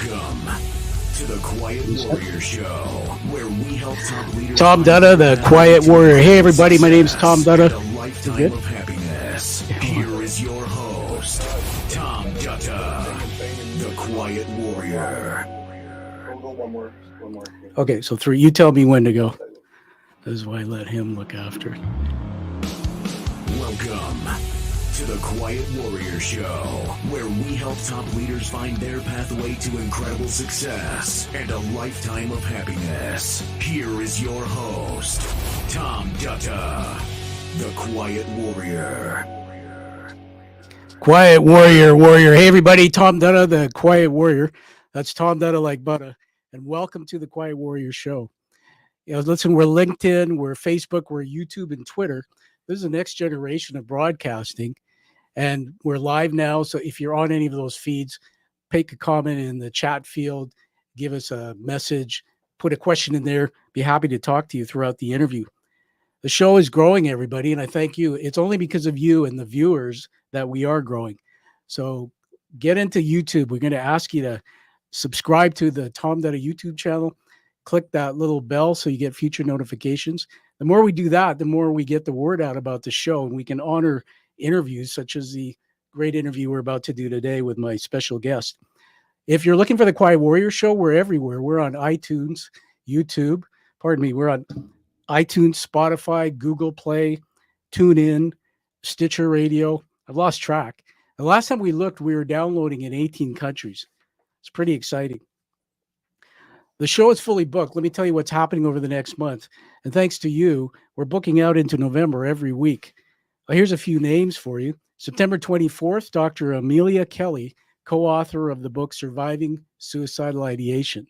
Welcome to the Quiet Warrior Show, where we help top leaders. Tom Dutta, the Quiet Warrior. Hey, everybody, my name's Tom Dutta. A lifetime of happiness. Here is your host, Tom Dutta, the Quiet Warrior. One more. Okay, so three. You tell me when to go. This is why I let him look after it. Welcome to the Quiet Warrior Show, where we help top leaders find their pathway to incredible success and a lifetime of happiness. Here is your host, Tom Dutta, the Quiet Warrior. Quiet Warrior. Hey, everybody, Tom Dutta, the Quiet Warrior. That's Tom Dutta like butter. And welcome to the Quiet Warrior Show. You know, listen, we're LinkedIn, we're Facebook, we're YouTube and Twitter. This is the next generation of broadcasting. And we're live now. So if you're on any of those feeds, make a comment in the chat field, give us a message, put a question in there. Be happy to talk to you throughout the interview. The show is growing, everybody, and I thank you. It's only because of you and the viewers that we are growing. So get into YouTube. We're going to ask you to subscribe to the Tom Dutta YouTube channel. Click that little bell so you get future notifications. The more we do that, the more we get the word out about the show, and we can honor interviews such as the great interview we're about to do today with my special guest. If you're looking for the Quiet Warrior Show, we're everywhere. We're on iTunes, YouTube, we're on iTunes, Spotify, Google Play, TuneIn, Stitcher Radio. I've lost track. The last time we looked, we were downloading in 18 countries. It's pretty exciting. The show is fully booked. Let me tell you what's happening over the next month. And thanks to you, we're booking out into November every week. Here's a few names for you. September 24th, Dr. Amelia Kelly, co-author of the book Surviving Suicidal Ideation.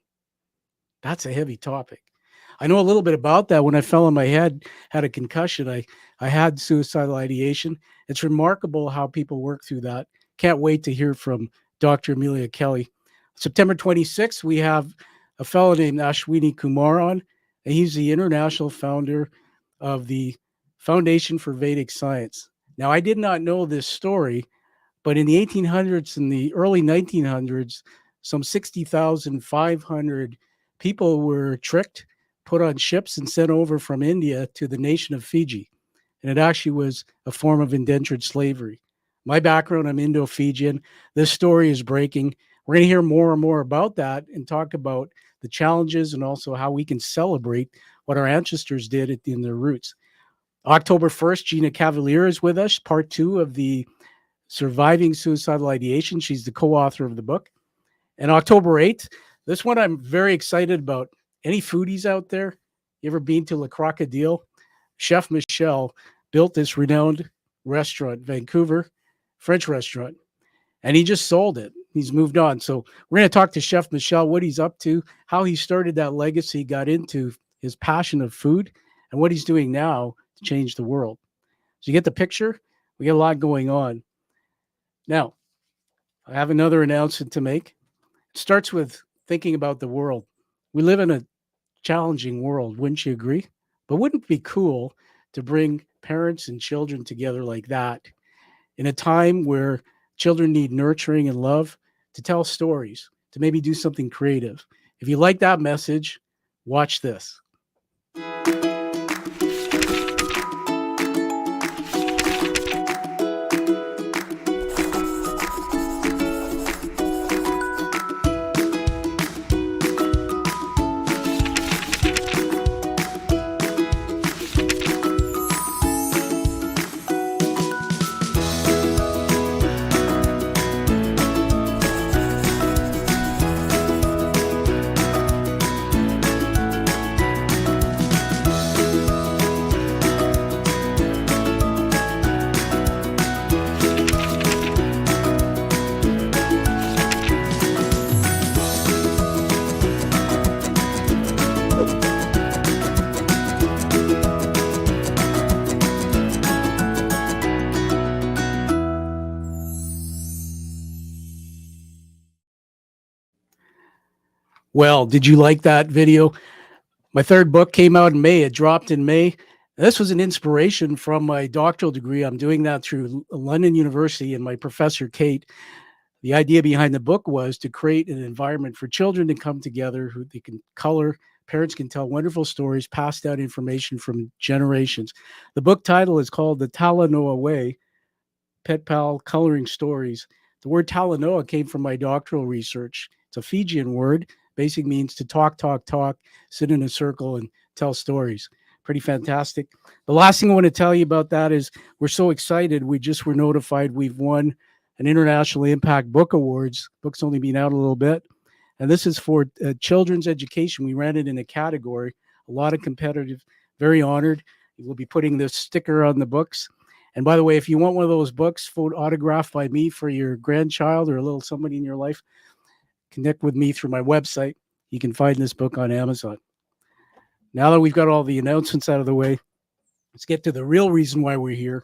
That's a heavy topic. I know a little bit about that. When I fell on my head, had a concussion, I had suicidal ideation. It's remarkable how people work through that. Can't wait to hear from Dr. Amelia Kelly. September 26th, we have a fellow named Ashwini Kumar on, and he's the international founder of the Foundation for Vedic Science. Now, I did not know this story, but in the 1800s and the early 1900s, some 60,500 people were tricked, put on ships, and sent over from India to the nation of Fiji. And it actually was a form of indentured slavery. My background, I'm Indo-Fijian. This story is breaking. We're going to hear more and more about that and talk about the challenges and also how we can celebrate what our ancestors did in their roots. October 1st, Gina Cavalier is with us, part 2 of the Surviving Suicidal Ideation. She's the co-author of the book. And October 8th, this one I'm very excited about. Any foodies out there? You ever been to Le Crocodile? Chef Michel built this renowned restaurant, Vancouver, French restaurant, and he just sold it. He's moved on. So we're going to talk to Chef Michel, what he's up to, how he started that legacy, got into his passion of food, and what he's doing now to change the world. So you get the picture? We got a lot going on. Now, I have another announcement to make. It starts with thinking about the world. We live in a challenging world, wouldn't you agree? But wouldn't it be cool to bring parents and children together like that in a time where children need nurturing and love, to tell stories, to maybe do something creative? If you like that message, watch this. Well, did you like that video? My third book came out in May. It dropped in May. This was an inspiration from my doctoral degree. I'm doing that through London University, and my professor, Kate, The idea behind the book was to create an environment for children to come together who they can color. Parents can tell wonderful stories, pass down information from generations. The book title is called The Talanoa Way, Pet Pal Coloring Stories. The word Talanoa came from my doctoral research. It's a Fijian word, basically means to talk, sit in a circle and tell stories. Pretty fantastic. The last thing I want to tell you about that is we're so excited. We just were notified we've won an International Impact Book Awards. Book's only been out a little bit. And this is for children's education. We ran it in a category, a lot of competitive, very honored. We'll be putting this sticker on the books. And by the way, if you want one of those books autographed by me for your grandchild or a little somebody in your life, connect with me through my website. You can find this book on Amazon. Now that we've got all the announcements out of the way, let's get to the real reason why we're here.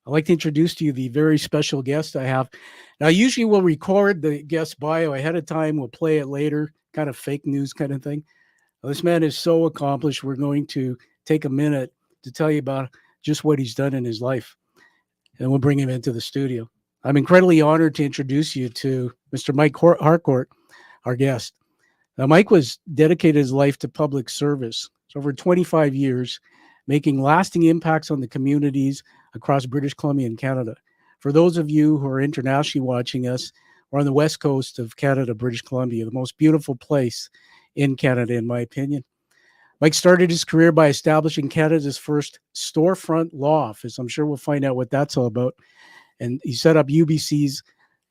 I'd like to introduce to you the very special guest I have. Now, usually we'll record the guest bio ahead of time. We'll play it later, kind of fake news kind of thing. Well, this man is so accomplished. We're going to take a minute to tell you about just what he's done in his life. And we'll bring him into the studio. I'm incredibly honored to introduce you to Mr. Mike Harcourt, our guest. Now, Mike was dedicated his life to public service. It's over 25 years, making lasting impacts on the communities across British Columbia and Canada. For those of you who are internationally watching us, we're on the west coast of Canada, British Columbia, the most beautiful place in Canada, in my opinion. Mike started his career by establishing Canada's first storefront law office. I'm sure we'll find out what that's all about. And he set up UBC's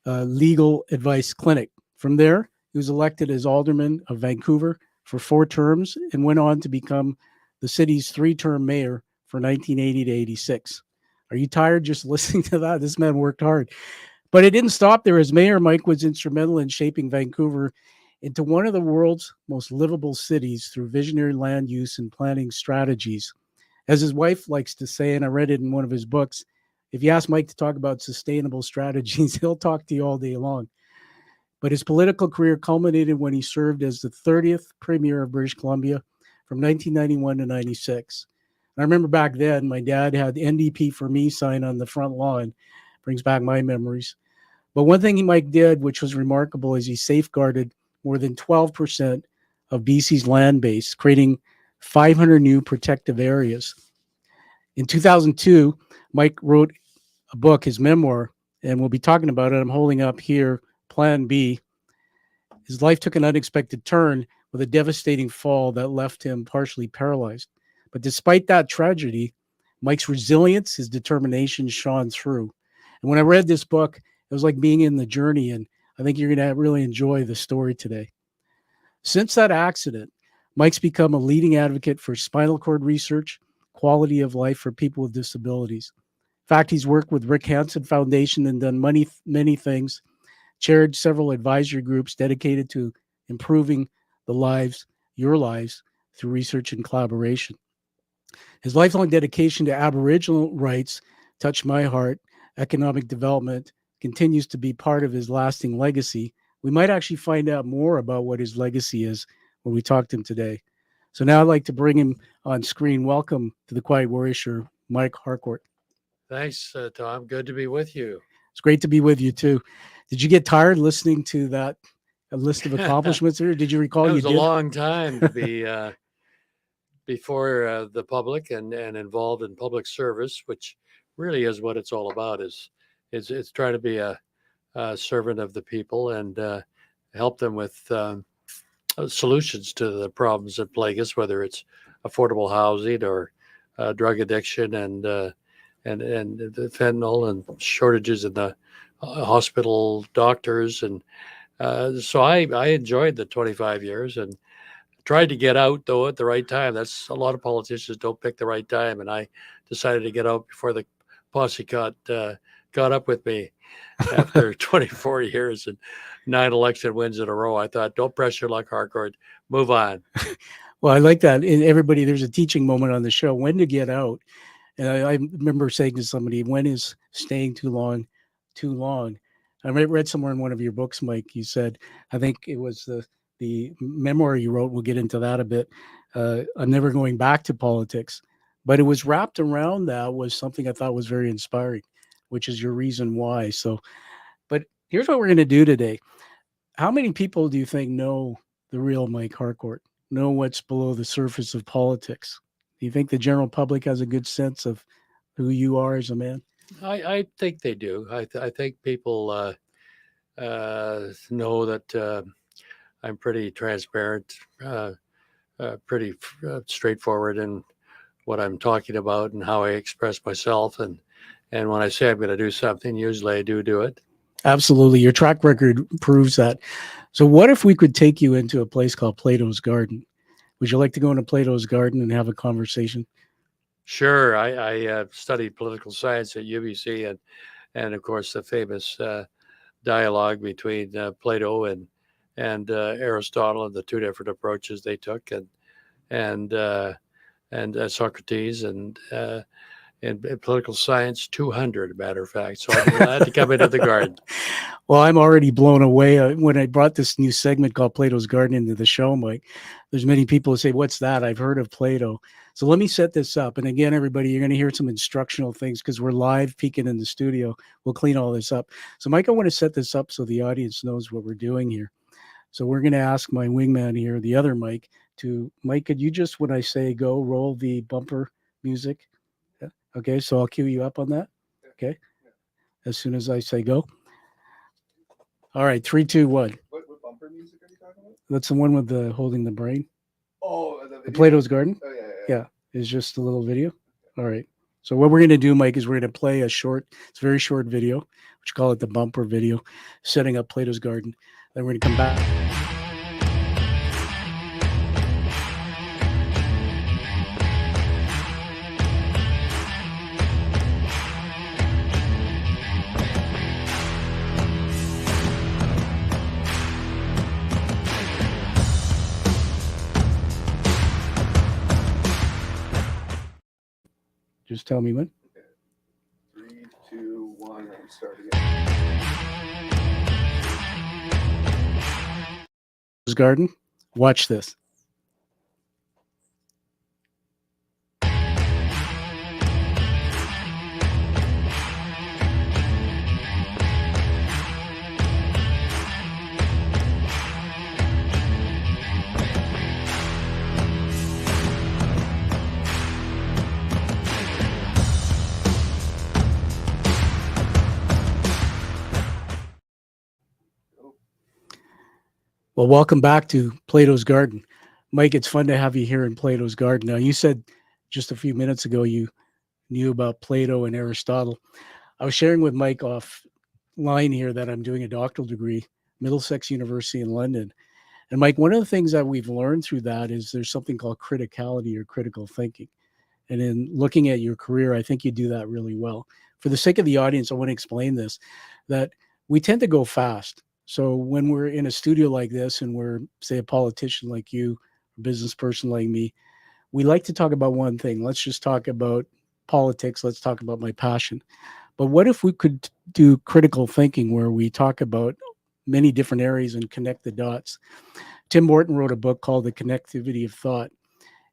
legal advice clinic. From there, he was elected as alderman of Vancouver for 4 terms and went on to become the city's 3-term mayor for 1980 to 86. Are you tired just listening to that? This man worked hard. But it didn't stop there. As mayor, Mike was instrumental in shaping Vancouver into one of the world's most livable cities through visionary land use and planning strategies. As his wife likes to say, and I read it in one of his books, if you ask Mike to talk about sustainable strategies, he'll talk to you all day long. But his political career culminated when he served as the 30th Premier of British Columbia from 1991 to 96. I remember back then, my dad had NDP for me sign on the front lawn. Brings back my memories. But one thing Mike did, which was remarkable, is he safeguarded more than 12% of BC's land base, creating 500 new protective areas. In 2002, Mike wrote a book, his memoir, and we'll be talking about it. I'm holding up here, Plan B. His life took an unexpected turn with a devastating fall that left him partially paralyzed. But despite that tragedy, Mike's resilience, his determination shone through. And when I read this book, it was like being in the journey, and I think you're going to really enjoy the story today. Since that accident, Mike's become a leading advocate for spinal cord research, quality of life for people with disabilities. In fact, he's worked with Rick Hansen Foundation and done many things, chaired several advisory groups dedicated to improving your lives, through research and collaboration. His lifelong dedication to Aboriginal rights touched my heart. Economic development continues to be part of his lasting legacy. We might actually find out more about what his legacy is when we talk to him today. So now I'd like to bring him on screen. Welcome to the Quiet Warrior Show, Mike Harcourt. Thanks, Tom. Good to be with you. It's great to be with you too. Did you get tired listening to that list of accomplishments? Or did you recall it you was did? A long time to be before the public and involved in public service, which really is what it's all about. Is it's trying to be a servant of the people and help them with solutions to the problems that plague us, whether it's affordable housing or drug addiction and the fentanyl and shortages in the hospital doctors. And so I enjoyed the 25 years and tried to get out, though, at the right time. That's a lot of politicians don't pick the right time. And I decided to get out before the posse got up with me after 24 years and 9 election wins in a row. I thought, don't press your luck, Harcourt. Move on. Well, I like that. And everybody, there's a teaching moment on the show, when to get out. And I remember saying to somebody, when is staying too long, too long? I read somewhere in one of your books, Mike, you said, I think it was the memoir you wrote, we'll get into that a bit. I'm never going back to politics. But it was wrapped around that was something I thought was very inspiring, which is your reason why. So, but Here's what we're going to do today. How many people do you think know the real Mike Harcourt? Know what's below the surface of politics? Do you think the general public has a good sense of who you are as a man? I think they do. I think people know that I'm pretty transparent, pretty straightforward in what I'm talking about and how I express myself. And when I say I'm going to do something, usually I do it. Absolutely. Your track record proves that. So what if we could take you into a place called Plato's Garden? Would you like to go into Plato's Garden and have a conversation? Sure. I studied political science at UBC, and of course the famous dialogue between Plato and Aristotle, and the two different approaches they took, and Socrates, and in political science 200, matter of fact. So I'm glad to come into the garden. Well, I'm already blown away. When I brought this new segment called Plato's Garden into the show, Mike, there's many people who say, what's that? I've heard of Plato. So let me set this up. And again, everybody, you're going to hear some instructional things because we're live peeking in the studio. We'll clean all this up. So Mike, I want to set this up so the audience knows what we're doing here. So we're going to ask my wingman here, the other Mike, Mike, could you just, when I say go, roll the bumper music? Okay, so I'll cue you up on that. Okay, as soon as I say go. All right, 3, 2, 1. What bumper music are you talking about? That's the one with the holding the brain. Oh, the Plato's Garden. Oh, yeah. Yeah, it's just a little video. All right. So what we're going to do, Mike, is we're going to play it's a very short video, which call it the bumper video, setting up Plato's Garden. Then we're going to come back. Just tell me when. Okay. 3, 2, 1, and start again. Garden. Watch this. Well, welcome back to Plato's Garden. Mike, it's fun to have you here in Plato's Garden. Now, you said just a few minutes ago you knew about Plato and Aristotle. I was sharing with Mike offline here that I'm doing a doctoral degree, Middlesex University in London. And Mike, one of the things that we've learned through that is there's something called criticality or critical thinking. And in looking at your career, I think you do that really well. For the sake of the audience, I want to explain this, that we tend to go fast. So when we're in a studio like this and we're, say, a politician like you, a business person like me, we like to talk about one thing. Let's just talk about politics. Let's talk about my passion. But what if we could do critical thinking where we talk about many different areas and connect the dots? Tim Morton wrote a book called The Connectivity of Thought.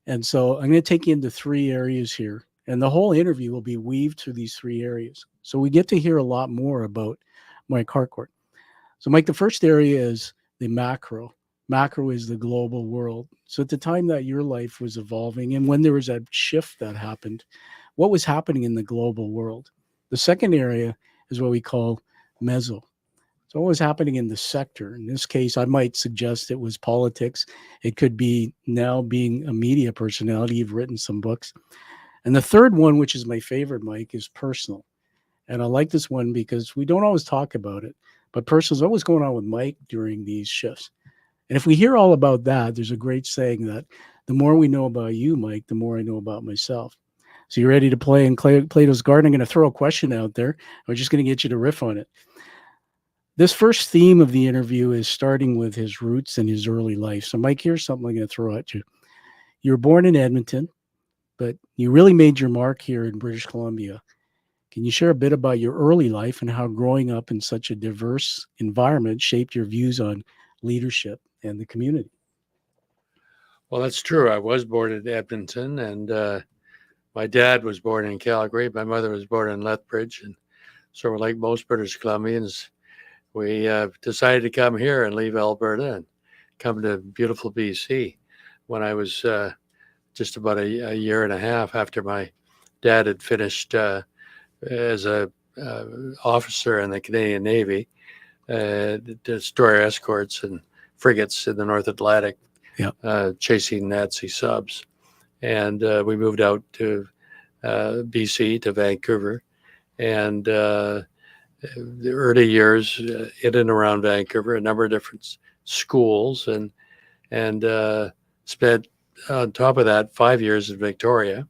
And so I'm going to take you into 3 areas here. And the whole interview will be weaved through these 3 areas. So we get to hear a lot more about Mike Harcourt. So Mike, the first area is the macro. Macro is the global world. So at the time that your life was evolving and when there was a shift that happened, what was happening in the global world? The second area is what we call meso. So what was happening in the sector? In this case, I might suggest it was politics. It could be now being a media personality. You've written some books. And the third one, which is my favorite, Mike, is personal. And I like this one because we don't always talk about it. But personal is always going on with Mike during these shifts. And if we hear all about that, there's a great saying that the more we know about you, Mike, the more I know about myself. So you're ready to play in Plato's Garden? I'm going to throw a question out there. I'm just going to get you to riff on it. This first theme of the interview is starting with his roots and his early life. So Mike, here's something I'm going to throw at you. You were born in Edmonton, but you really made your mark here in British Columbia. Can you share a bit about your early life and how growing up in such a diverse environment shaped your views on leadership and the community? Well, that's true. I was born in Edmonton, and my dad was born in Calgary. My mother was born in Lethbridge. And so, like most British Columbians, we decided to come here and leave Alberta and come to beautiful BC when I was just about a year and a half after my dad had finished as a officer in the Canadian Navy, destroyer escorts and frigates in the North Atlantic, chasing Nazi subs. And we moved out to BC, to Vancouver. And the early years in and around Vancouver, a number of different schools, and spent on top of that 5 years in Victoria,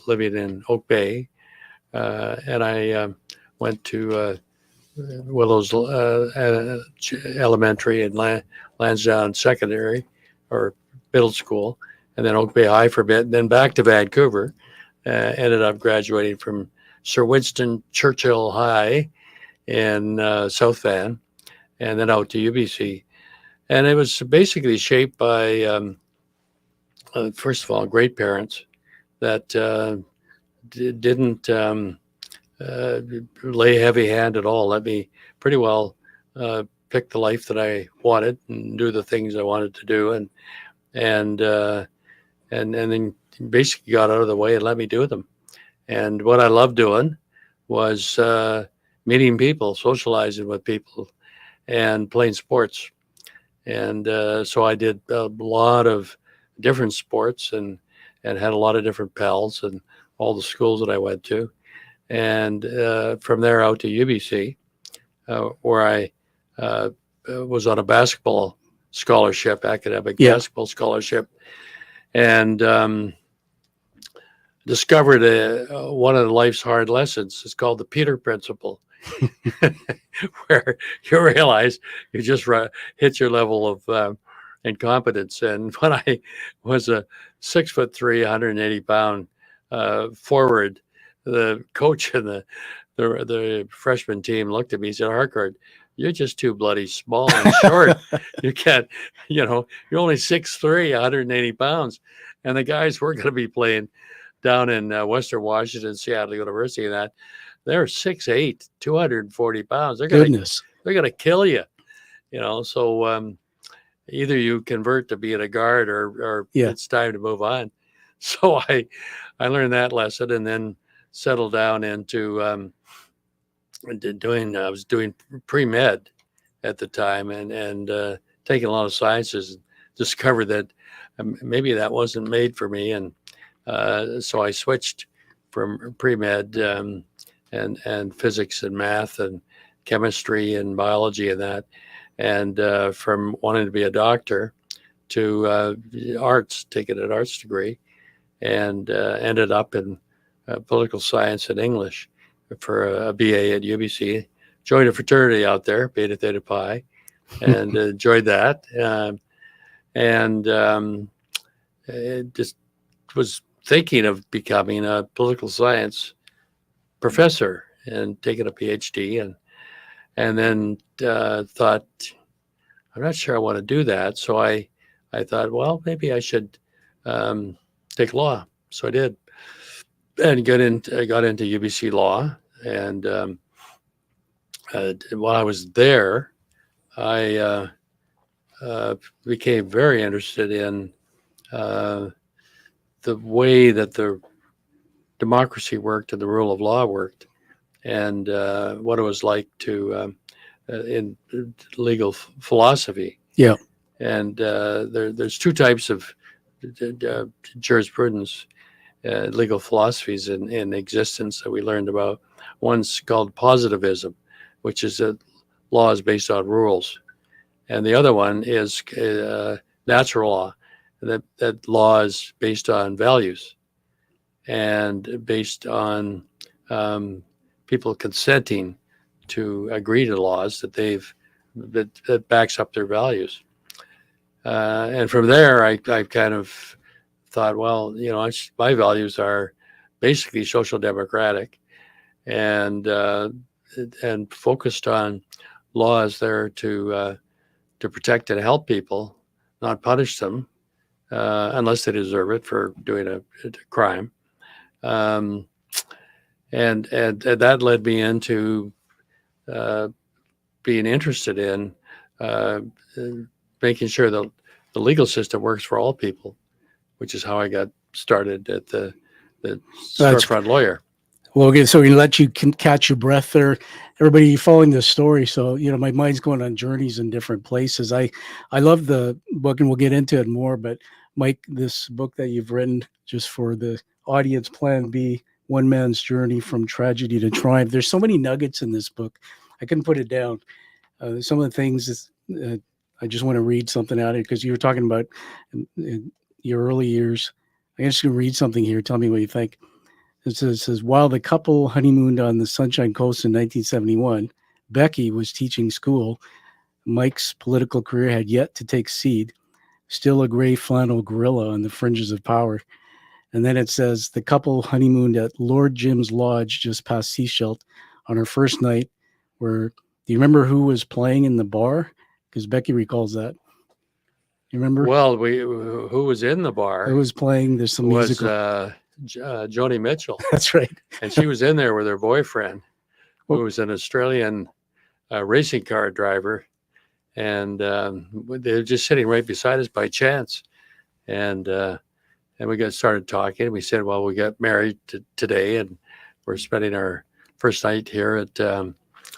living in Oak Bay. And I went to Willows Elementary and Lansdowne Secondary or middle school, and then Oak Bay High for a bit, and then back to Vancouver. Ended up graduating from Sir Winston Churchill High in South Van, and then out to UBC. And it was basically shaped by, first of all, great parents that didn't lay heavy hand at all. Let me pretty well pick the life that I wanted and do the things I wanted to do, and then basically got out of the way and let me do them. And what I loved doing was meeting people, socializing with people, and playing sports. And so I did a lot of different sports and had a lot of different pals in all the schools that I went to. And from there out to UBC, where I was on a basketball scholarship, academic basketball scholarship, and discovered one of life's hard lessons. It's called the Peter Principle, where you realize you just hit your level of incompetence. And when I was a 6'3", 180-pound forward, the coach and the freshman team looked at me and said, "Harcourt, you're just too bloody small and short. You can't, you're only 6'3", 180 pounds." And the guys we're going to be playing down in Western Washington, Seattle University, and that they're 6'8", 240 pounds. They're going to kill you, So either you convert to being a guard or it's time to move on. So I learned that lesson, and then settled down into I was doing pre-med at the time, and taking a lot of sciences. Discovered that maybe that wasn't made for me, and so I switched from pre-med and physics and math and chemistry and biology and that, and from wanting to be a doctor to arts, taking an arts degree, and ended up in political science and English for a BA at UBC. Joined a fraternity out there, Beta Theta Pi, and enjoyed that. Just was thinking of becoming a political science professor and taking a PhD, and then thought, I'm not sure I want to do that. So I thought, well, maybe I should take law. So I did, and I got into UBC law. And while I was there, I became very interested in the way that the democracy worked and the rule of law worked, and what it was like to in legal philosophy. Yeah. And there's two types of jurisprudence, legal philosophies in existence that we learned about. One's called positivism, which is that law is based on rules. And the other one is natural law, that law is based on values and based on people consenting to agree to laws that backs up their values. And from there, I kind of thought, well, my values are basically social democratic, and focused on laws there to protect and help people, not punish them unless they deserve it for doing a crime. And that led me into being interested in making sure that the legal system works for all people, which is how I got started at the storefront lawyer. Well, okay, so we let you catch your breath there. Everybody following this story. So, my mind's going on journeys in different places. I love the book, and we'll get into it more. But Mike, this book that you've written just for the audience, Plan B, One Man's Journey from Tragedy to Triumph. There's so many nuggets in this book. I couldn't put it down. Some of the things I just want to read something out of it because you were talking about in your early years. I'm just going to read something here. Tell me what you think. It says, while the couple honeymooned on the Sunshine Coast in 1971, Becky was teaching school. Mike's political career had yet to take seed, still a gray flannel gorilla on the fringes of power. And then it says, the couple honeymooned at Lord Jim's Lodge just past Seashelt on her first night. Do you remember who was playing in the bar? Because Becky recalls that. You remember? Well, who was in the bar? Who was playing? There's some musical. Joni Mitchell. That's right. And she was in there with her boyfriend, who was an Australian racing car driver. And they were just sitting right beside us by chance. And we got started talking. We said, well, we got married today, and we're spending our first night here at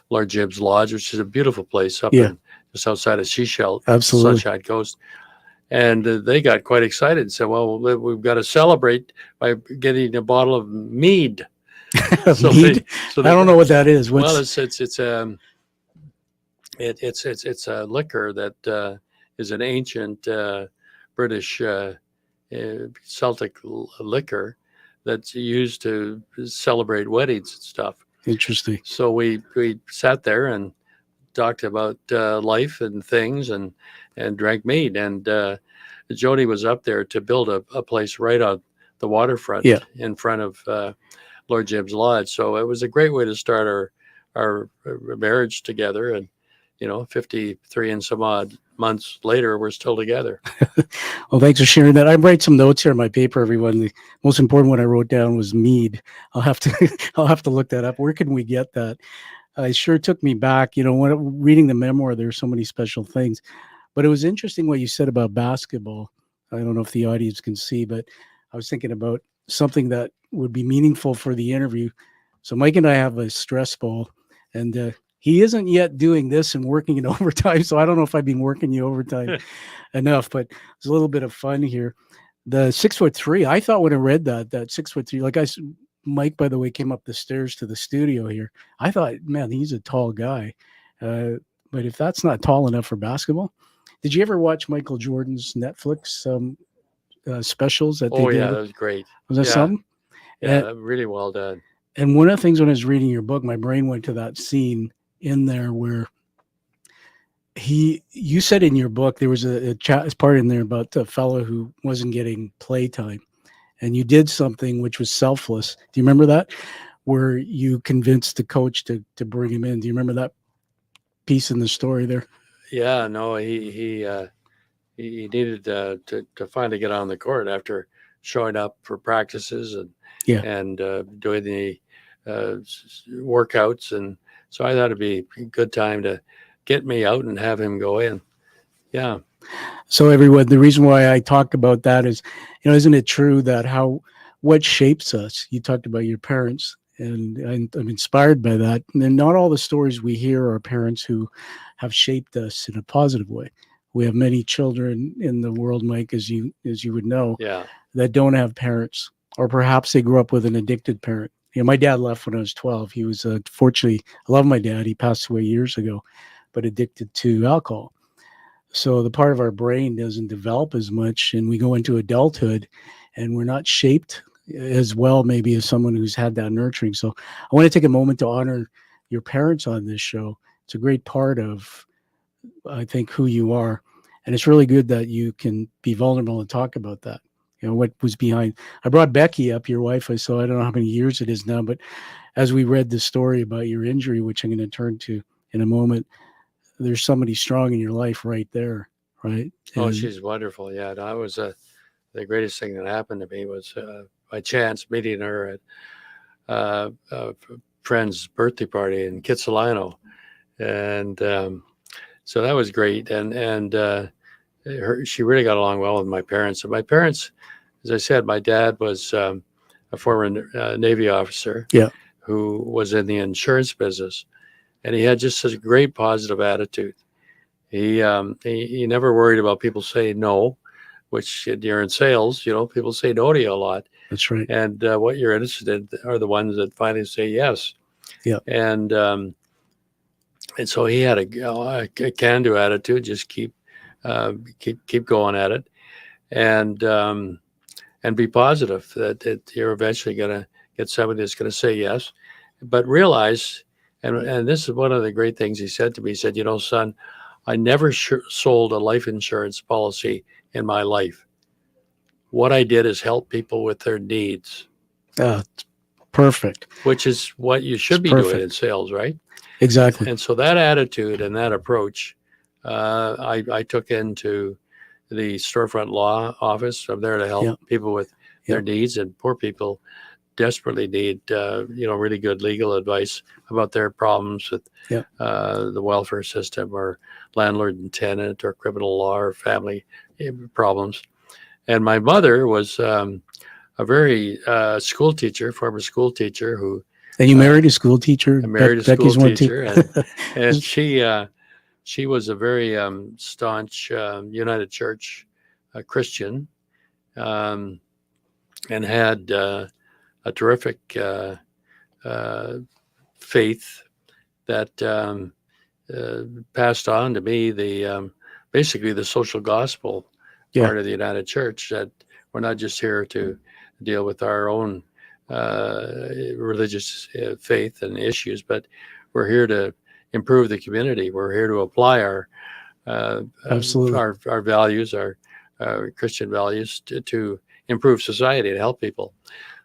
Lord Jim's Lodge, which is a beautiful place up just outside of Seashell, Absolutely. Sunshine Coast. And they got quite excited and said, well, we've got to celebrate by getting a bottle of mead. Mead? I don't know what that is. Well, it's a liquor that is an ancient British Celtic liquor that's used to celebrate weddings and stuff. Interesting. So we sat there and talked about life and things and drank mead. And Joni was up there to build a place right on the waterfront in front of Lord Jim's Lodge. So it was a great way to start our marriage together. And, 53 and some odd months later, we're still together. Well, thanks for sharing that. I write some notes here in my paper, everyone. The most important one I wrote down was mead. I'll have to look that up. Where can we get that? It sure took me back. When reading the memoir, there's so many special things. But it was interesting what you said about basketball. I don't know if the audience can see, but I was thinking about something that would be meaningful for the interview. So Mike and I have a stress ball, and he isn't yet doing this and working in overtime. So I don't know if I've been working you overtime enough, but there's a little bit of fun here. The 6'3", I thought when I read that 6'3", like Mike, by the way, came up the stairs to the studio here. I thought, man, he's a tall guy. But if that's not tall enough for basketball, did you ever watch Michael Jordan's Netflix specials? That that was great. Was that something? Yeah, really well done. And one of the things when I was reading your book, my brain went to that scene in there where you said in your book, there was a part in there about a fellow who wasn't getting playtime. And you did something which was selfless. Do you remember that? Where you convinced the coach to bring him in. Do you remember that piece in the story there? Yeah, no, he needed to finally get on the court after showing up for practices and doing the workouts. And so I thought it'd be a good time to get me out and have him go in. Yeah. So everyone, the reason why I talk about that is, isn't it true that what shapes us? You talked about your parents, and I'm inspired by that. And not all the stories we hear are parents who have shaped us in a positive way. We have many children in the world, Mike, as you would know, that don't have parents, or perhaps they grew up with an addicted parent. My dad left when I was 12. He was fortunately, I love my dad. He passed away years ago, but addicted to alcohol. So the part of our brain doesn't develop as much, and we go into adulthood and we're not shaped as well maybe as someone who's had that nurturing. So I want to take a moment to honor your parents on this show. It's a great part of, I think, who you are. And it's really good that you can be vulnerable and talk about that. What was behind. I brought Becky up, your wife. I don't know how many years it is now, but as we read the story about your injury, which I'm going to turn to in a moment, there's somebody strong in your life right there, right? And she's wonderful. Yeah, that was the greatest thing that happened to me was by chance meeting her at a friend's birthday party in Kitsilano. And so that was great. And she really got along well with my parents. And my parents, as I said, my dad was a former Navy officer Yeah. who was in the insurance business, and he had just such a great positive attitude. He never worried about people saying no, which you're in sales, people say no to you a lot. That's right. And what you're interested in are the ones that finally say yes. Yeah. And so he had a can-do attitude, just keep going at it, and be positive that you're eventually going to get somebody that's going to say yes, but realize, and this is one of the great things he said to me. He said, son, I never sold a life insurance policy in my life. What I did is help people with their needs. Perfect. Which is what you should be doing in sales, right? Exactly. And so that attitude and that approach, I took into the storefront law office. I'm there to help people with their needs, and poor people desperately need, really good legal advice about their problems with the welfare system, or landlord and tenant, or criminal law, or family problems. And my mother was a very former school teacher who. And you married a school teacher? I married a school teacher, and she was a very staunch United Church Christian, and had a terrific faith that passed on to me basically the social gospel part of the United Church, that we're not just here to deal with our own religious faith and issues, but we're here to improve the community. We're here to apply our values, our Christian values, to improve society, to help people.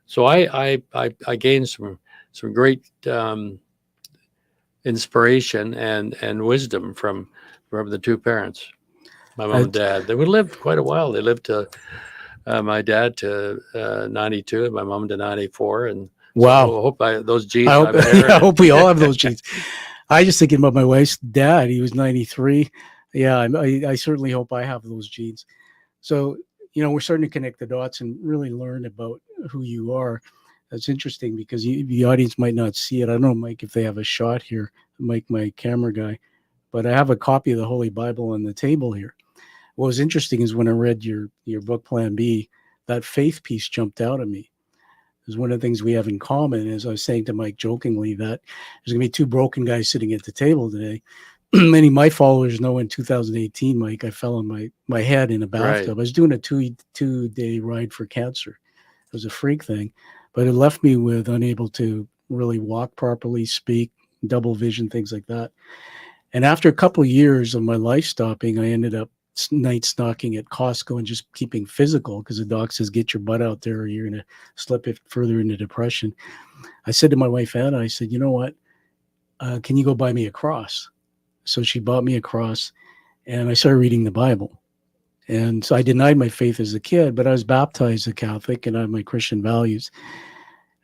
So I gained some great inspiration and wisdom from the two parents, my mom and dad. They would live quite a while. They lived to my dad to 92 and my mom to 94. And wow, so I hope those genes. I hope we all have those genes. I just thinking about my wife's dad. He was 93. Yeah, I certainly hope I have those genes. So, we're starting to connect the dots and really learn about who you are. That's interesting because the audience might not see it. I don't know, Mike, if they have a shot here, Mike, my camera guy, but I have a copy of the Holy Bible on the table here. What was interesting is when I read your book, Plan B, that faith piece jumped out at me. Because one of the things we have in common, as I was saying to Mike jokingly, that there's going to be two broken guys sitting at the table today. Many of my followers know in 2018, Mike, I fell on my head in a bathtub. Right. I was doing a two-day ride for cancer. It was a freak thing, but it left me with unable to really walk properly, speak, double vision, things like that. And after a couple of years of my life stopping, I ended up night stalking at Costco and just keeping physical, because the doc says, get your butt out there or you're going to slip it further into depression. I said to my wife, Anna, I said, you know what? Can you go buy me a cross? So she bought me a cross, and I started reading the Bible. And so I denied my faith as a kid, but I was baptized a Catholic and I have my Christian values.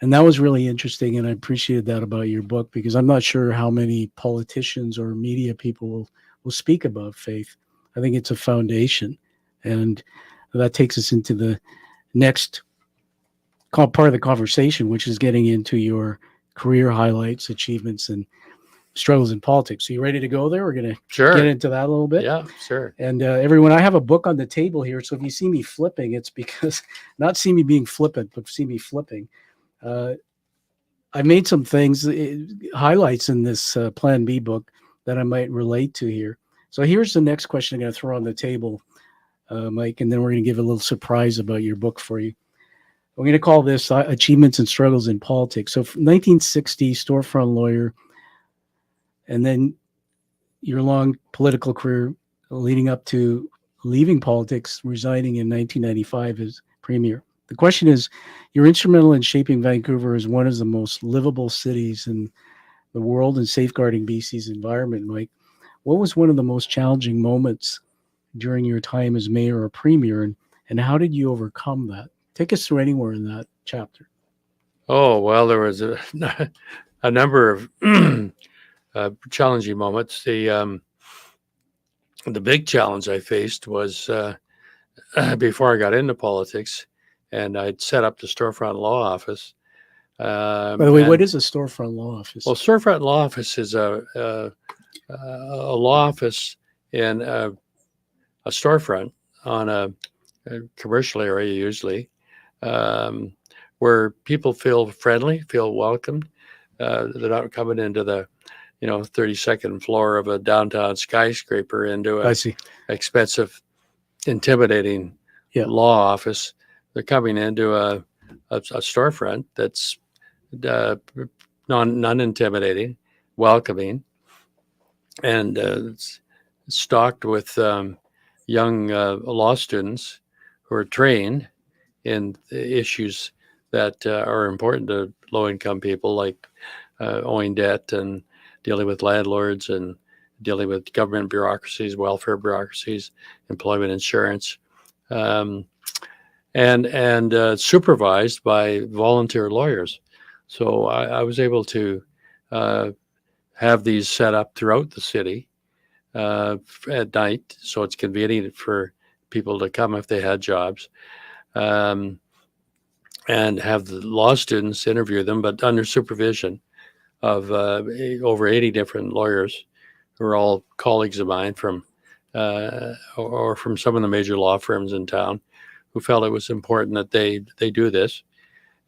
And that was really interesting. And I appreciated that about your book, because I'm not sure how many politicians or media people will speak about faith. I think it's a foundation. And that takes us into the next part of the conversation, which is getting into your career highlights, achievements, and struggles in politics. So you ready to go there? We're going to get into that a little bit. Yeah, sure. And everyone, I have a book on the table here. So if you see me flipping, it's because not see me being flippant, but see me flipping. I made some things, highlights in this Plan B book that I might relate to here. So here's the next question I'm going to throw on the table, Mike, and then we're going to give a little surprise about your book for you. We're going to call this Achievements and Struggles in Politics. So 1960, storefront lawyer, and then your long political career leading up to leaving politics, resigning in 1995 as premier. The question is, you're instrumental in shaping Vancouver as one of the most livable cities in the world and safeguarding BC's environment, Mike. What was one of the most challenging moments during your time as mayor or premier, and how did you overcome that? Take us through anywhere in that chapter. Oh, well, there was a number of challenging moments. The big challenge I faced was before I got into politics, and I'd set up the storefront law office. By the way, what is a storefront law office? Well, storefront law office is a law office in a storefront on a commercial area, usually, where people feel friendly, feel welcomed. They're not coming into the 32nd floor of a downtown skyscraper into I a see. expensive, intimidating law office. They're coming into a storefront that's non-intimidating, welcoming, and it's stocked with young law students who are trained in issues that are important to low-income people, like owing debt and dealing with landlords and dealing with government bureaucracies, welfare bureaucracies, employment insurance, and supervised by volunteer lawyers. So I was able to have these set up throughout the city at night, so it's convenient for people to come if they had jobs, and have the law students interview them, but under supervision of over 80 different lawyers who are all colleagues of mine from or from some of the major law firms in town, who felt it was important that they do this.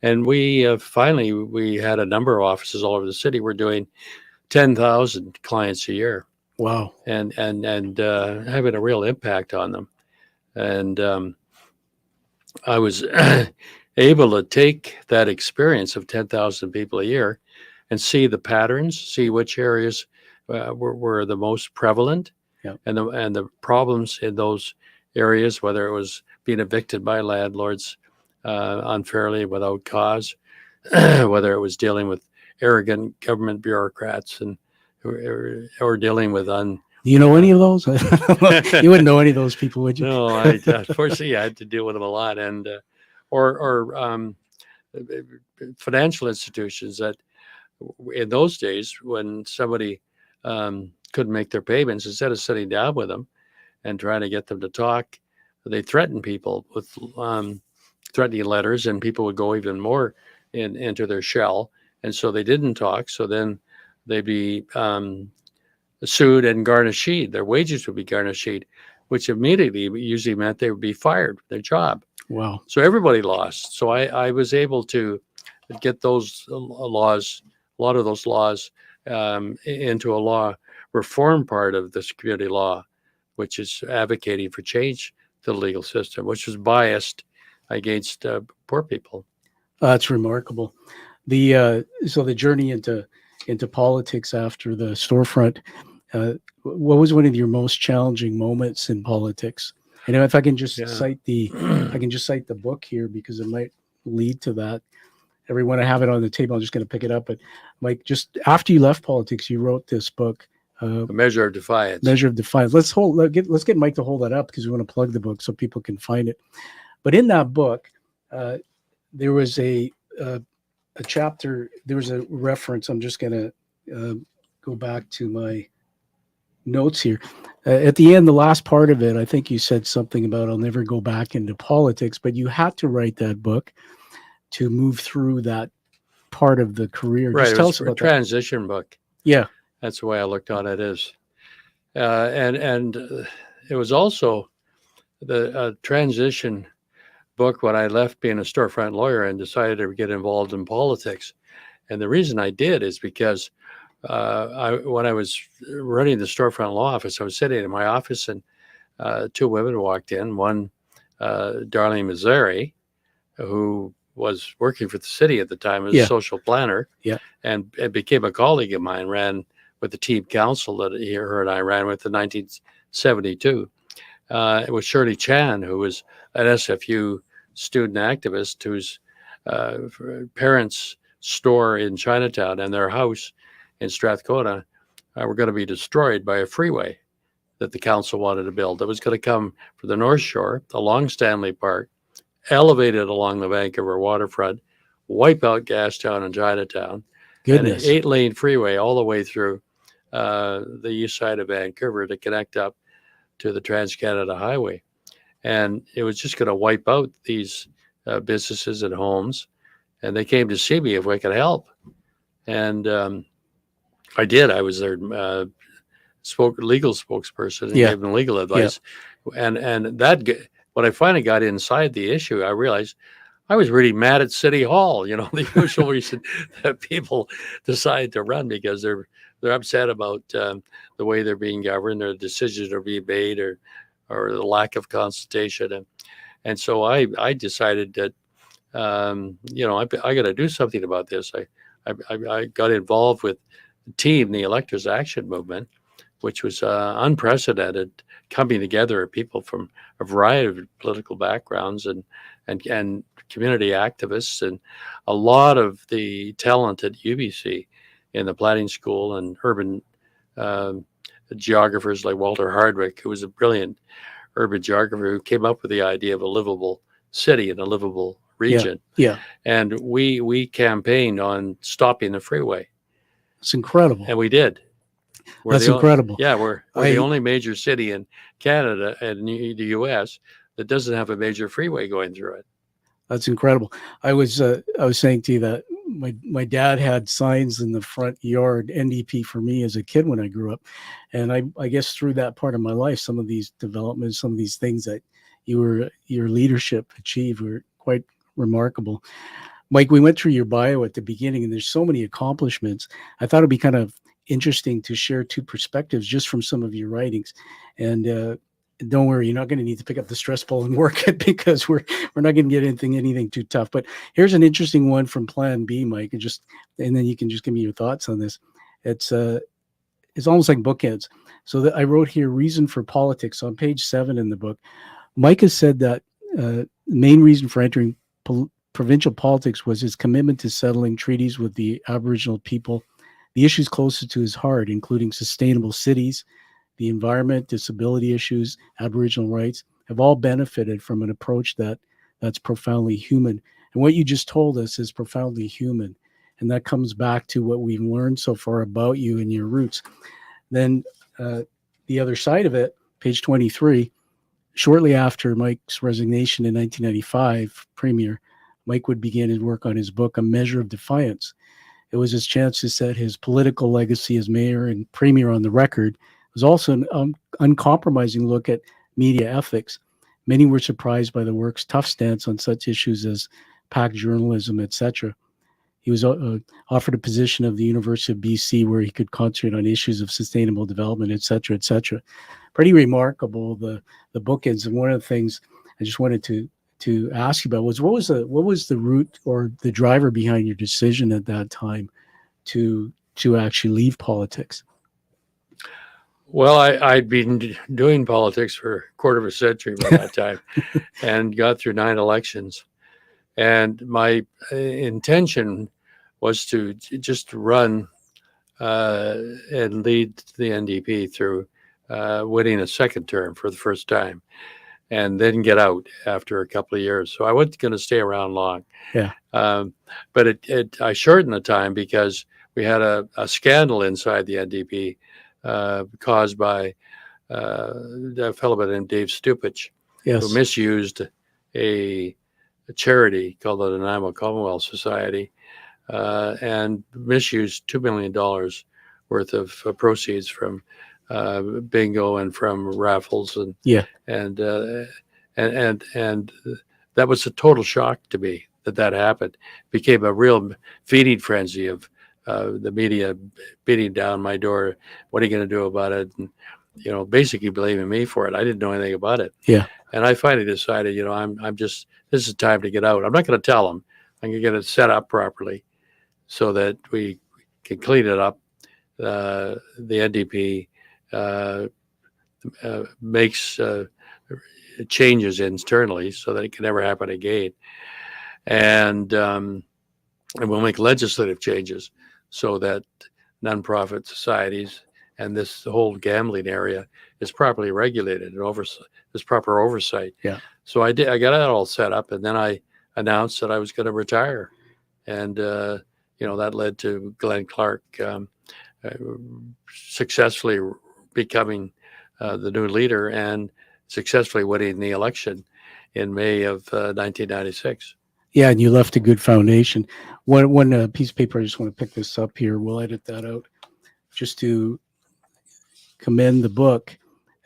And we finally had a number of offices all over the city. We're doing 10,000 clients a year. Wow. And having a real impact on them. And I was able to take that experience of 10,000 people a year and see the patterns, see which areas were the most prevalent, and the problems in those areas, whether it was being evicted by landlords unfairly without cause, whether it was dealing with arrogant government bureaucrats and or dealing with Do you know any of those? You wouldn't know any of those people, would you? No, unfortunately, I had to deal with them a lot, and or financial institutions that in those days, when somebody couldn't make their payments, instead of sitting down with them and trying to get them to talk, they threatened people with threatening letters, and people would go even more into their shell, and so they didn't talk. So then they'd be sued and garnished. Their wages would be garnished, which immediately usually meant they would be fired from their job. Wow. So everybody lost. So I was able to get those laws, a lot of those laws, into a law reform part of this community law, which is advocating for change to the legal system, which was biased against poor people. That's remarkable. So the journey into politics after the storefront, what was one of your most challenging moments in politics? And if I can just cite the book here, because it might lead to that. Everyone, I have it on the table. I'm just going to pick it up. But Mike, just after you left politics, you wrote this book, A Measure of Defiance. Measure of Defiance. Let's get Mike to hold that up, because we want to plug the book so people can find it. But in that book, there was a chapter. There was a reference. I'm just going to go back to my notes here. At the end, the last part of it, I think you said something about I'll never go back into politics, but you had to write that book to move through that part of the career. Right. Just tell us about a transition book. Yeah. That's the way I looked on it is. And it was also the transition book when I left being a storefront lawyer and decided to get involved in politics. And the reason I did is because when I was running the storefront law office, I was sitting in my office, and two women walked in. One, Darlene Mazzari, who was working for the city at the time as a social planner, and became a colleague of mine, ran with the team council that her and I ran with in 1972. It was Shirley Chan, who was an SFU student activist whose parents' store in Chinatown and their house in Strathcona were going to be destroyed by a freeway that the council wanted to build. That was going to come from the North Shore along Stanley Park, elevated along the Vancouver waterfront, wipe out Gastown and Chinatown, Goodness. and an 8-lane freeway all the way through the east side of Vancouver to connect up to the Trans-Canada Highway. And it was just going to wipe out these businesses and homes. And they came to see me if I could help. And I did. I was their legal spokesperson and gave them legal advice. And that, when I finally got inside the issue, I realized I was really mad at City Hall. The usual reason that people decide to run, because they're upset about the way they're being governed, or decisions are being made, or the lack of consultation. And so I decided that I got to do something about this. I got involved with TEAM, the Electors Action Movement, which was unprecedented, coming together of people from a variety of political backgrounds and community activists, and a lot of the talent at UBC in the planning school, and urban geographers like Walter Hardwick, who was a brilliant urban geographer who came up with the idea of a livable city and a livable region. And we campaigned on stopping the freeway. It's incredible. And we did. That's incredible. We're the only major city in Canada and the US that doesn't have a major freeway going through it. That's incredible. I was saying to you that my dad had signs in the front yard, NDP for me as a kid when I grew up. And I guess through that part of my life, some of these developments, some of these things that your leadership achieved were quite remarkable. Mike, we went through your bio at the beginning, and there's so many accomplishments. I thought it'd be kind of interesting to share two perspectives just from some of your writings. And don't worry, you're not going to need to pick up the stress ball and work it, because we're not going to get anything too tough. But here's an interesting one from Plan B, Mike, and then you can just give me your thoughts on this. It's almost like bookends. So I wrote here, reason for politics on page 7 in the book. Mike has said that the main reason for entering provincial politics was his commitment to settling treaties with the Aboriginal people, the issues closest to his heart, including sustainable cities, the environment, disability issues, Aboriginal rights, have all benefited from an approach that's profoundly human. And what you just told us is profoundly human. And that comes back to what we've learned so far about you and your roots. Then the other side of it, page 23, shortly after Mike's resignation in 1995, Premier, Mike would begin his work on his book, A Measure of Defiance. It was his chance to set his political legacy as mayor and premier on the record. It was also an uncompromising look at media ethics. Many were surprised by the work's tough stance on such issues as PAC journalism, etc. He was offered a position of the University of BC where he could concentrate on issues of sustainable development, etc., etc. Pretty remarkable, the bookends. And one of the things I just wanted to ask you about was what was the root or the driver behind your decision at that time to actually leave politics? Well, I'd been doing politics for a quarter of a century by that time and got through 9 elections. And my intention was to just run and lead the NDP through winning a second term for the first time, and then get out after a couple of years. So I wasn't going to stay around long. But I shortened the time because we had a scandal inside the NDP caused by a fellow by the name Dave Stupich, who misused a charity called the Nanaimo Commonwealth Society and misused $2 million worth of proceeds from bingo and from raffles, and that was a total shock to me that happened. It became a real feeding frenzy of the media beating down my door. What are you going to do about it? And basically blaming me for it. I didn't know anything about it. And I finally decided, this is time to get out. I'm not going to tell them. I'm going to get it set up properly so that we can clean it up. The NDP makes changes internally so that it can never happen again. And we'll make legislative changes so that nonprofit societies and this whole gambling area is properly regulated and there's proper oversight. So I got that all set up, and then I announced that I was going to retire. And, that led to Glenn Clark successfully becoming the new leader and successfully winning the election in May of 1996. Yeah, and you left a good foundation. One piece of paper, I just want to pick this up here. We'll edit that out just to commend the book.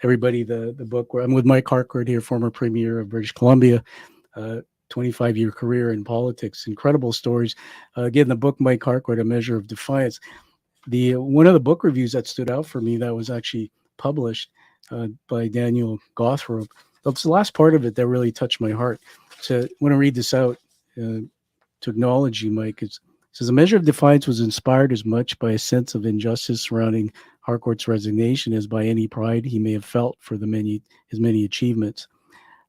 Everybody, the book, where I'm with Mike Harcourt here, former Premier of British Columbia, 25-year career in politics, incredible stories. Again, the book, Mike Harcourt, A Measure of Defiance. One of the book reviews that stood out for me that was actually published by Daniel Gothrop. That's the last part of it that really touched my heart. So I want to read this out to acknowledge you, Mike. It says, A Measure of Defiance was inspired as much by a sense of injustice surrounding Harcourt's resignation as by any pride he may have felt for his many achievements.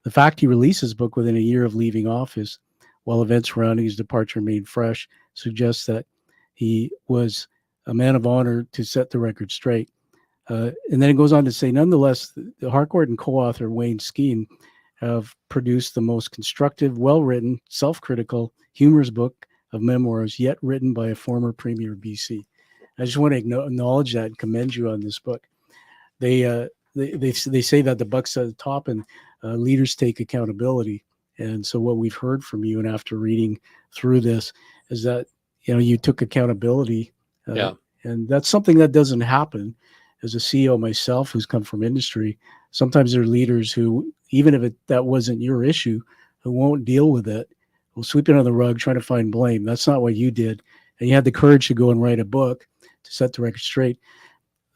The fact he released his book within a year of leaving office, while events surrounding his departure remained fresh, suggests that he was a man of honor to set the record straight. And then it goes on to say, nonetheless, the Harcourt and co-author Wayne Skeen have produced the most constructive, well-written, self-critical, humorous book of memoirs yet written by a former premier of BC. I just want to acknowledge that and commend you on this book. They say that the buck's at the top and leaders take accountability. And so what we've heard from you and after reading through this is that, you took accountability. And that's something that doesn't happen. As a CEO myself, who's come from industry, sometimes there are leaders who, even if that wasn't your issue, who won't deal with it, will sweep it under the rug, trying to find blame. That's not what you did. And you had the courage to go and write a book to set the record straight.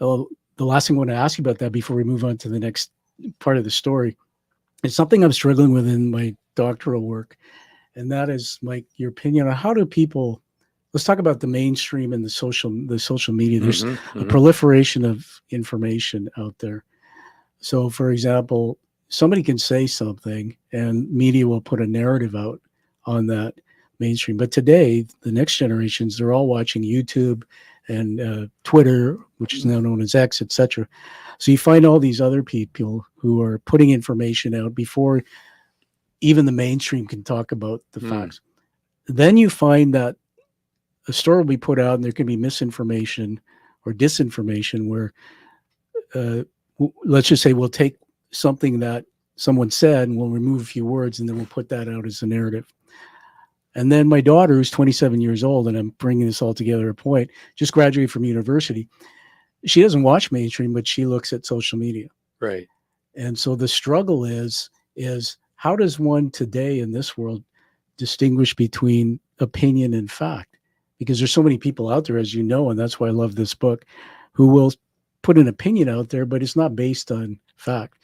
The last thing I want to ask you about that before we move on to the next part of the story is something I'm struggling with in my doctoral work. And that is, Mike, your opinion on how do people, let's talk about the mainstream and the social media. There's a proliferation of information out there. So, for example, somebody can say something and media will put a narrative out on that mainstream. But today, the next generations, they're all watching YouTube and Twitter, which is now known as X, etc. So you find all these other people who are putting information out before even the mainstream can talk about the facts. Then you find that a story will be put out and there can be misinformation or disinformation where, let's just say we'll take something that someone said and we'll remove a few words and then we'll put that out as a narrative. And then my daughter, who's 27 years old, and I'm bringing this all together at a point, just graduated from university. She doesn't watch mainstream, but she looks at social media. Right. And so the struggle is how does one today in this world distinguish between opinion and fact? Because there's so many people out there, as you know, and that's why I love this book, who will put an opinion out there, but it's not based on fact.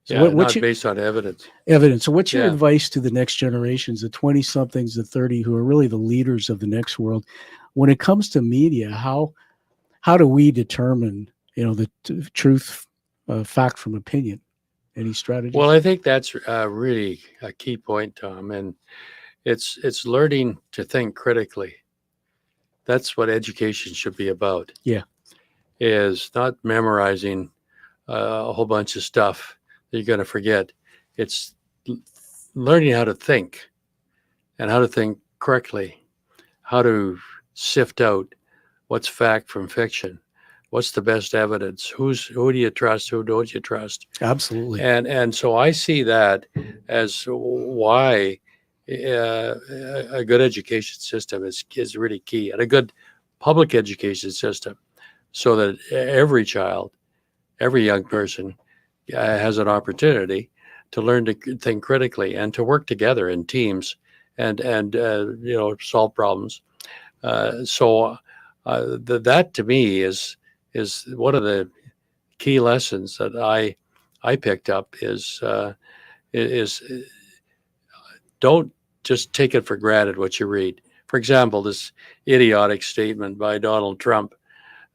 So not based on evidence. So what's your advice to the next generations, the 20-somethings, the 30, who are really the leaders of the next world? When it comes to media, how do we determine, the truth, fact from opinion? Any strategies? Well, I think that's really a key point, Tom, and it's learning to think critically. That's what education should be about. Yeah, is not memorizing a whole bunch of stuff that you're going to forget. It's learning how to think and how to think correctly, how to sift out what's fact from fiction, what's the best evidence, who do you trust, who don't you trust. Absolutely. And so I see that as why a good education system is really key, and a good public education system, so that every child, every young person has an opportunity to learn to think critically and to work together in teams and solve problems. So that to me is one of the key lessons that I picked up is don't just take it for granted what you read. For example, this idiotic statement by Donald Trump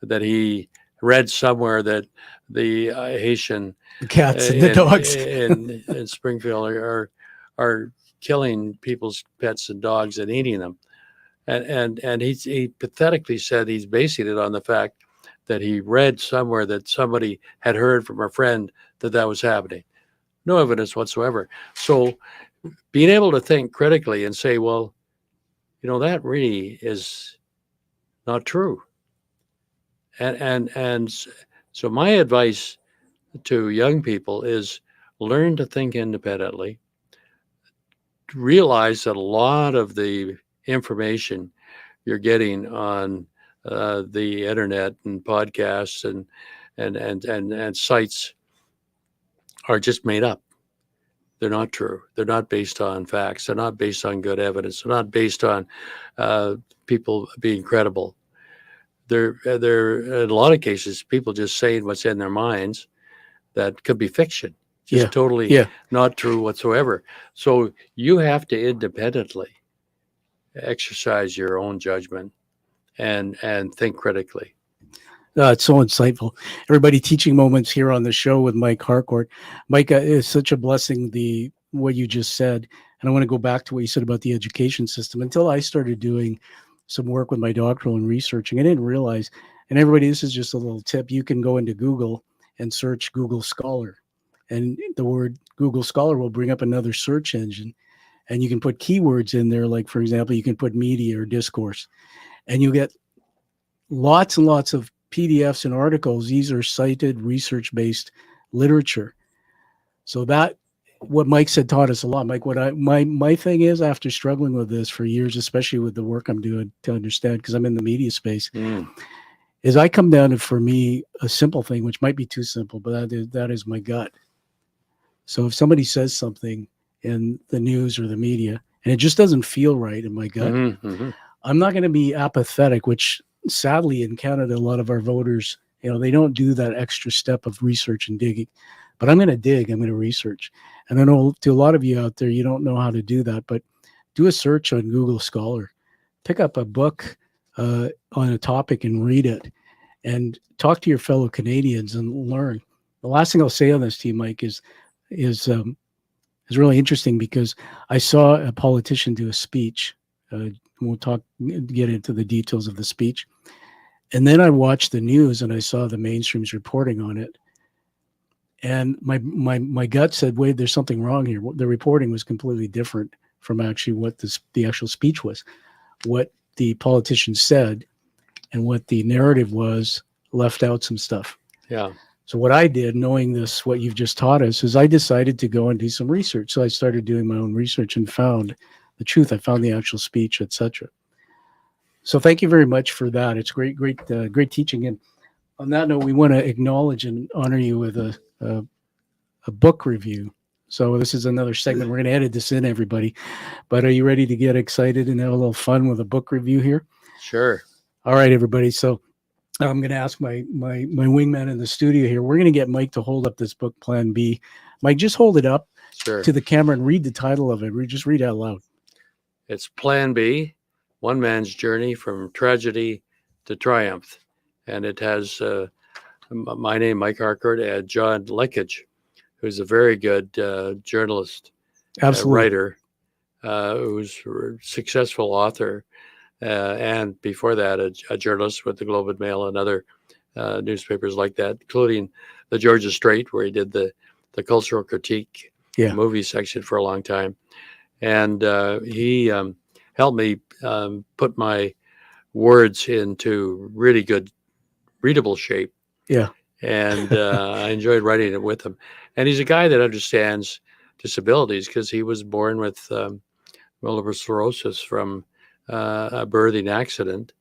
that he read somewhere that the Haitian cats and the dogs in Springfield are killing people's pets and dogs and eating them, and he pathetically said he's basing it on the fact that he read somewhere that somebody had heard from a friend that was happening. No evidence whatsoever. So being able to think critically and say, well, that really is not true. So my advice to young people is learn to think independently. Realize that a lot of the information you're getting on the internet and podcasts and sites are just made up. They're not true. They're not based on facts. They're not based on good evidence. They're not based on people being credible. They're in a lot of cases people just saying what's in their minds that could be fiction, just totally not true whatsoever. So you have to independently exercise your own judgment and think critically. It's so insightful. Everybody, teaching moments here on the show with Mike Harcourt. Mike, it's such a blessing, what you just said. And I want to go back to what you said about the education system. Until I started doing some work with my doctoral and researching, I didn't realize, and everybody, this is just a little tip. You can go into Google and search Google Scholar. And the word Google Scholar will bring up another search engine. And you can put keywords in there. Like, for example, you can put media or discourse. And you get lots and lots of PDFs and articles. These are cited research-based literature. So that, what Mike said, taught us a lot. Mike, my thing is, after struggling with this for years, especially with the work I'm doing to understand, because I'm in the media space, is I come down to, for me, a simple thing, which might be too simple, but that is my gut. So if somebody says something in the news or the media, and it just doesn't feel right in my gut, I'm not going to be apathetic, which sadly in Canada, a lot of our voters, they don't do that extra step of research and digging. But I'm going to dig, I'm going to research. And I know to a lot of you out there, you don't know how to do that, but do a search on Google Scholar. Pick up a book on a topic and read it, and talk to your fellow Canadians and learn. The last thing I'll say on this, team, Mike, is really interesting, because I saw a politician do a speech. We'll get into the details of the speech. And then I watched the news and I saw the mainstream's reporting on it. And my gut said, wait, there's something wrong here. The reporting was completely different from actually what the actual speech was. What the politician said and what the narrative was left out some stuff. Yeah. So what I did, knowing this, what you've just taught us, is I decided to go and do some research. So I started doing my own research and found the truth. I found the actual speech, etc. So thank you very much for that. It's great teaching. And on that note, we want to acknowledge and honor you with a book review. So this is another segment. We're going to edit this in, everybody. But are you ready to get excited and have a little fun with a book review here? Sure. All right, everybody. So I'm going to ask my wingman in the studio here. We're going to get Mike to hold up this book, Plan B. Mike, just hold it up to the camera and read the title of it. Just read out loud. It's Plan B, One Man's Journey from Tragedy to Triumph. And it has my name, Mike Harcourt, and John Leckage, who's a very good journalist, writer, who's a successful author, and before that, a journalist with the Globe and Mail and other newspapers like that, including the Georgia Strait, where he did the cultural critique movie section for a long time. And he helped me put my words into really good, readable shape. Yeah. And I enjoyed writing it with him. And he's a guy that understands disabilities, because he was born with multiple sclerosis from a birthing accident,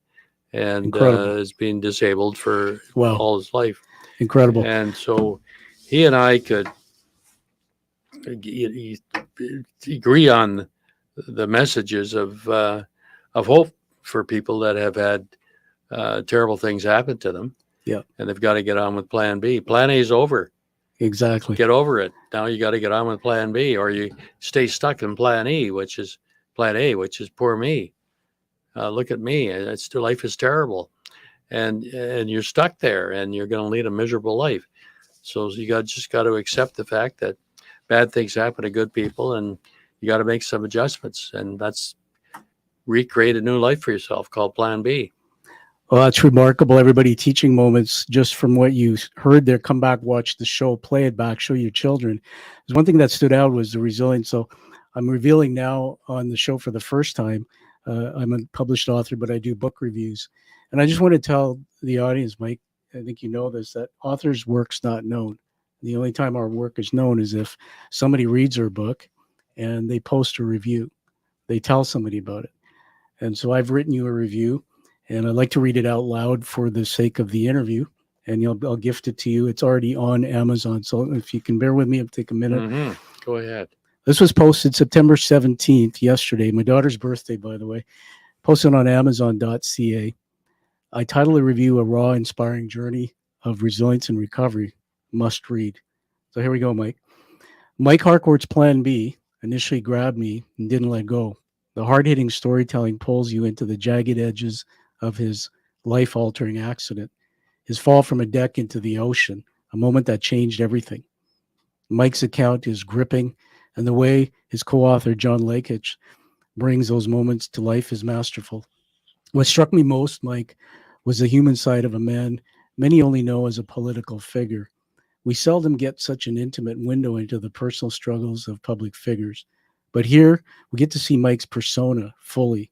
and has been disabled for all his life. Incredible. And so he and I could agree on the messages of hope for people that have had terrible things happen to them. Yeah. And they've got to get on with Plan B. Plan A is over. Exactly. Get over it. Now you got to get on with Plan B, or you stay stuck in Plan E, which is Plan A, which is poor me. Look at me. Life is terrible. And you're stuck there, and you're going to lead a miserable life. So you just got to accept the fact that bad things happen to good people, and you got to make some adjustments, and that's recreate a new life for yourself called Plan B. Well, that's remarkable. Everybody, teaching moments just from what you heard there. Come back, watch the show, play it back, show your children. There's one thing that stood out was the resilience. So I'm revealing now on the show for the first time. I'm a published author, but I do book reviews. And I just want to tell the audience, Mike, I think you know this, that author's work's not known. The only time our work is known is if somebody reads our book and they post a review. They tell somebody about it. And so I've written you a review, and I'd like to read it out loud for the sake of the interview. And I'll gift it to you. It's already on Amazon. So if you can bear with me, it'll take a minute. Mm-hmm. Go ahead. This was posted September 17th, yesterday, my daughter's birthday, by the way, posted on Amazon.ca. I titled the review, A Raw, Inspiring Journey of Resilience and Recovery. Must read. So here we go, Mike. Mike Harcourt's Plan B initially grabbed me and didn't let go. The hard-hitting storytelling pulls you into the jagged edges of his life-altering accident. His fall from a deck into the ocean, a moment that changed everything. Mike's account is gripping, and the way his co-author, John Lakich, brings those moments to life is masterful. What struck me most, Mike, was the human side of a man many only know as a political figure. We seldom get such an intimate window into the personal struggles of public figures. But here, we get to see Mike's persona fully.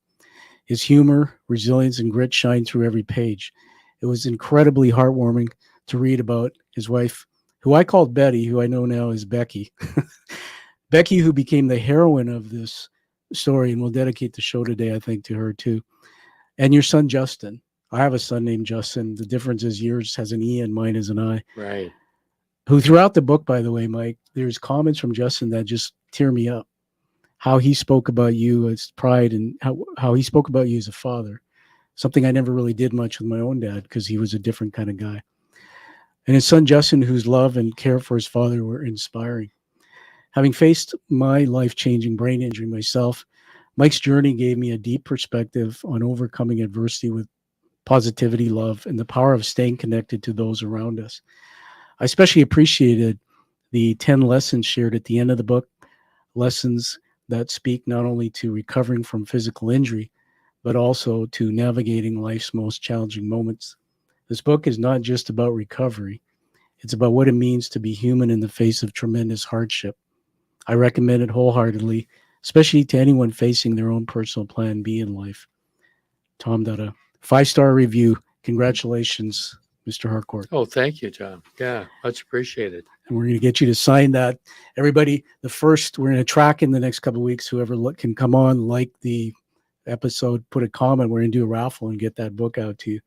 His humor, resilience, and grit shine through every page. It was incredibly heartwarming to read about his wife, who I called Betty, who I know now is Becky. Becky, who became the heroine of this story, and we'll dedicate the show today, I think, to her too. And your son, Justin. I have a son named Justin. The difference is yours has an E and mine is an I. Right. Who throughout the book, by the way, Mike, there's comments from Justin that just tear me up. How he spoke about you as pride and how he spoke about you as a father. Something I never really did much with my own dad because he was a different kind of guy. And his son, Justin, whose love and care for his father were inspiring. Having faced my life-changing brain injury myself, Mike's journey gave me a deep perspective on overcoming adversity with positivity, love, and the power of staying connected to those around us. I especially appreciated the 10 lessons shared at the end of the book, lessons that speak not only to recovering from physical injury, but also to navigating life's most challenging moments. This book is not just about recovery. It's about what it means to be human in the face of tremendous hardship. I recommend it wholeheartedly, especially to anyone facing their own personal plan B in life. Tom Dutta, 5-star review. Congratulations, Mr. Harcourt. Oh, thank you, Tom. Yeah, much appreciated. And we're going to get you to sign that. Everybody, we're going to track in the next couple of weeks. Whoever can come on, like the episode, put a comment. We're going to do a raffle and get that book out to you.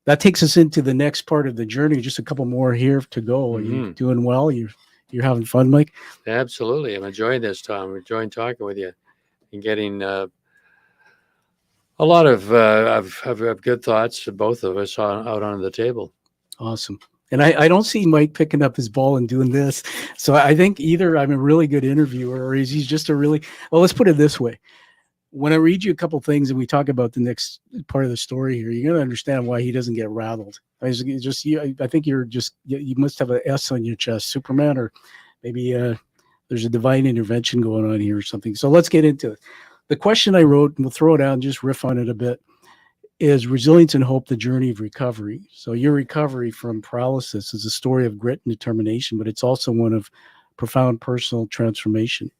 That takes us into the next part of the journey. Just a couple more here to go. Are you doing well? You're having fun, Mike? Absolutely. I'm enjoying this, Tom. I'm enjoying talking with you and getting a lot of good thoughts, both of us, out on the table. Awesome. And I don't see Mike picking up his ball and doing this. So I think either I'm a really good interviewer or he's just a really, well, let's put it this way. When I read you a couple things and we talk about the next part of the story here, you're going to understand why he doesn't get rattled. I think you must have an S on your chest, Superman, or maybe there's a divine intervention going on here or something. So let's get into it. The question I wrote, and we'll throw it out and just riff on it a bit, is Resilience and Hope, the Journey of Recovery. So your recovery from paralysis is a story of grit and determination, but it's also one of profound personal transformation.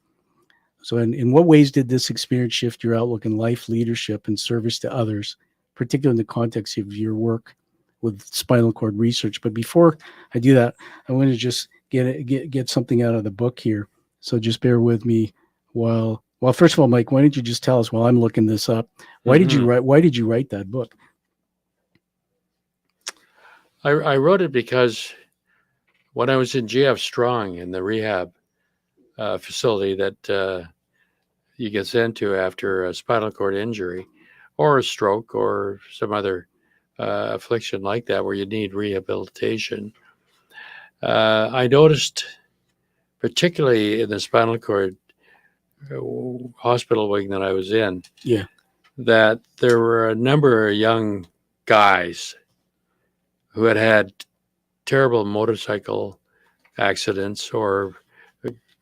So in what ways did this experience shift your outlook in life, leadership, and service to others, particularly in the context of your work with spinal cord research? But before I do that, I want to just get something out of the book here. So just bear with me while first of all, Mike, why don't you just tell us while I'm looking this up, why did you write that book? I wrote it because when I was in GF Strong in the rehab facility that you get sent to after a spinal cord injury or a stroke or some other affliction like that where you need rehabilitation. I noticed, particularly in the spinal cord hospital wing that I was in, that there were a number of young guys who had terrible motorcycle accidents or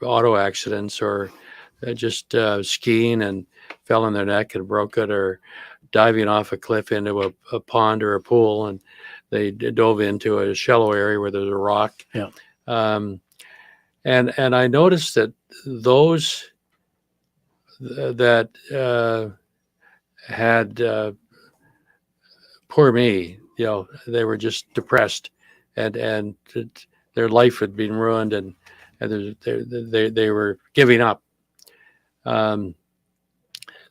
auto accidents or just skiing and fell on their neck and broke it, or diving off a cliff into a pond or a pool and they dove into a shallow area where there's a rock. And I noticed that those that had poor me, they were just depressed, and their life had been ruined, and they were giving up. That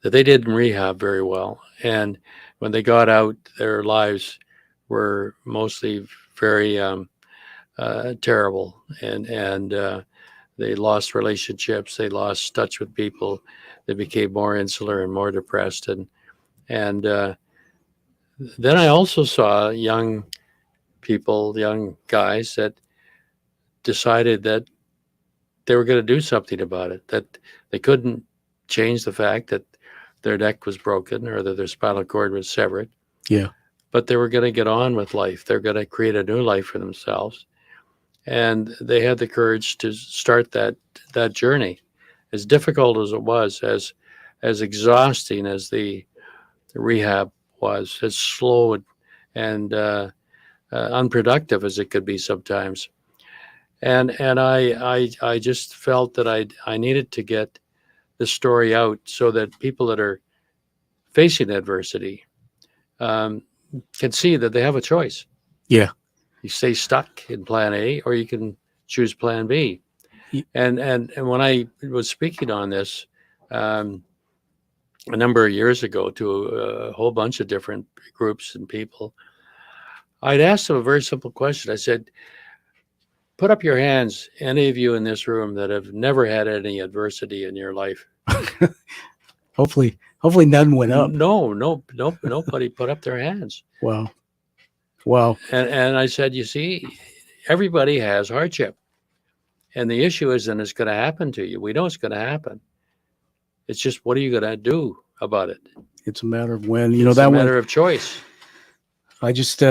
they didn't rehab very well, and when they got out, their lives were mostly very terrible, and they lost relationships, they lost touch with people, they became more insular and more depressed, and then I also saw young people, young guys that decided that they were going to do something about it, that they couldn't change the fact that their neck was broken or that their spinal cord was severed. Yeah. But they were going to get on with life. They're going to create a new life for themselves. And they had the courage to start that journey. As difficult as it was, as exhausting as the rehab was, as slow and unproductive as it could be sometimes. And I just felt that I needed to get the story out so that people that are facing adversity can see that they have a choice. Yeah. You stay stuck in plan A, or you can choose plan B. And when I was speaking on this a number of years ago to a whole bunch of different groups and people, I'd asked them a very simple question. I said, put up your hands, any of you in this room that have never had any adversity in your life. Hopefully none went up. No, nobody put up their hands. Wow. And I said, you see, everybody has hardship. And the issue isn't it's going to happen to you. We know it's going to happen. It's just, what are you going to do about it? It's a matter of when. It's a matter of choice. I just,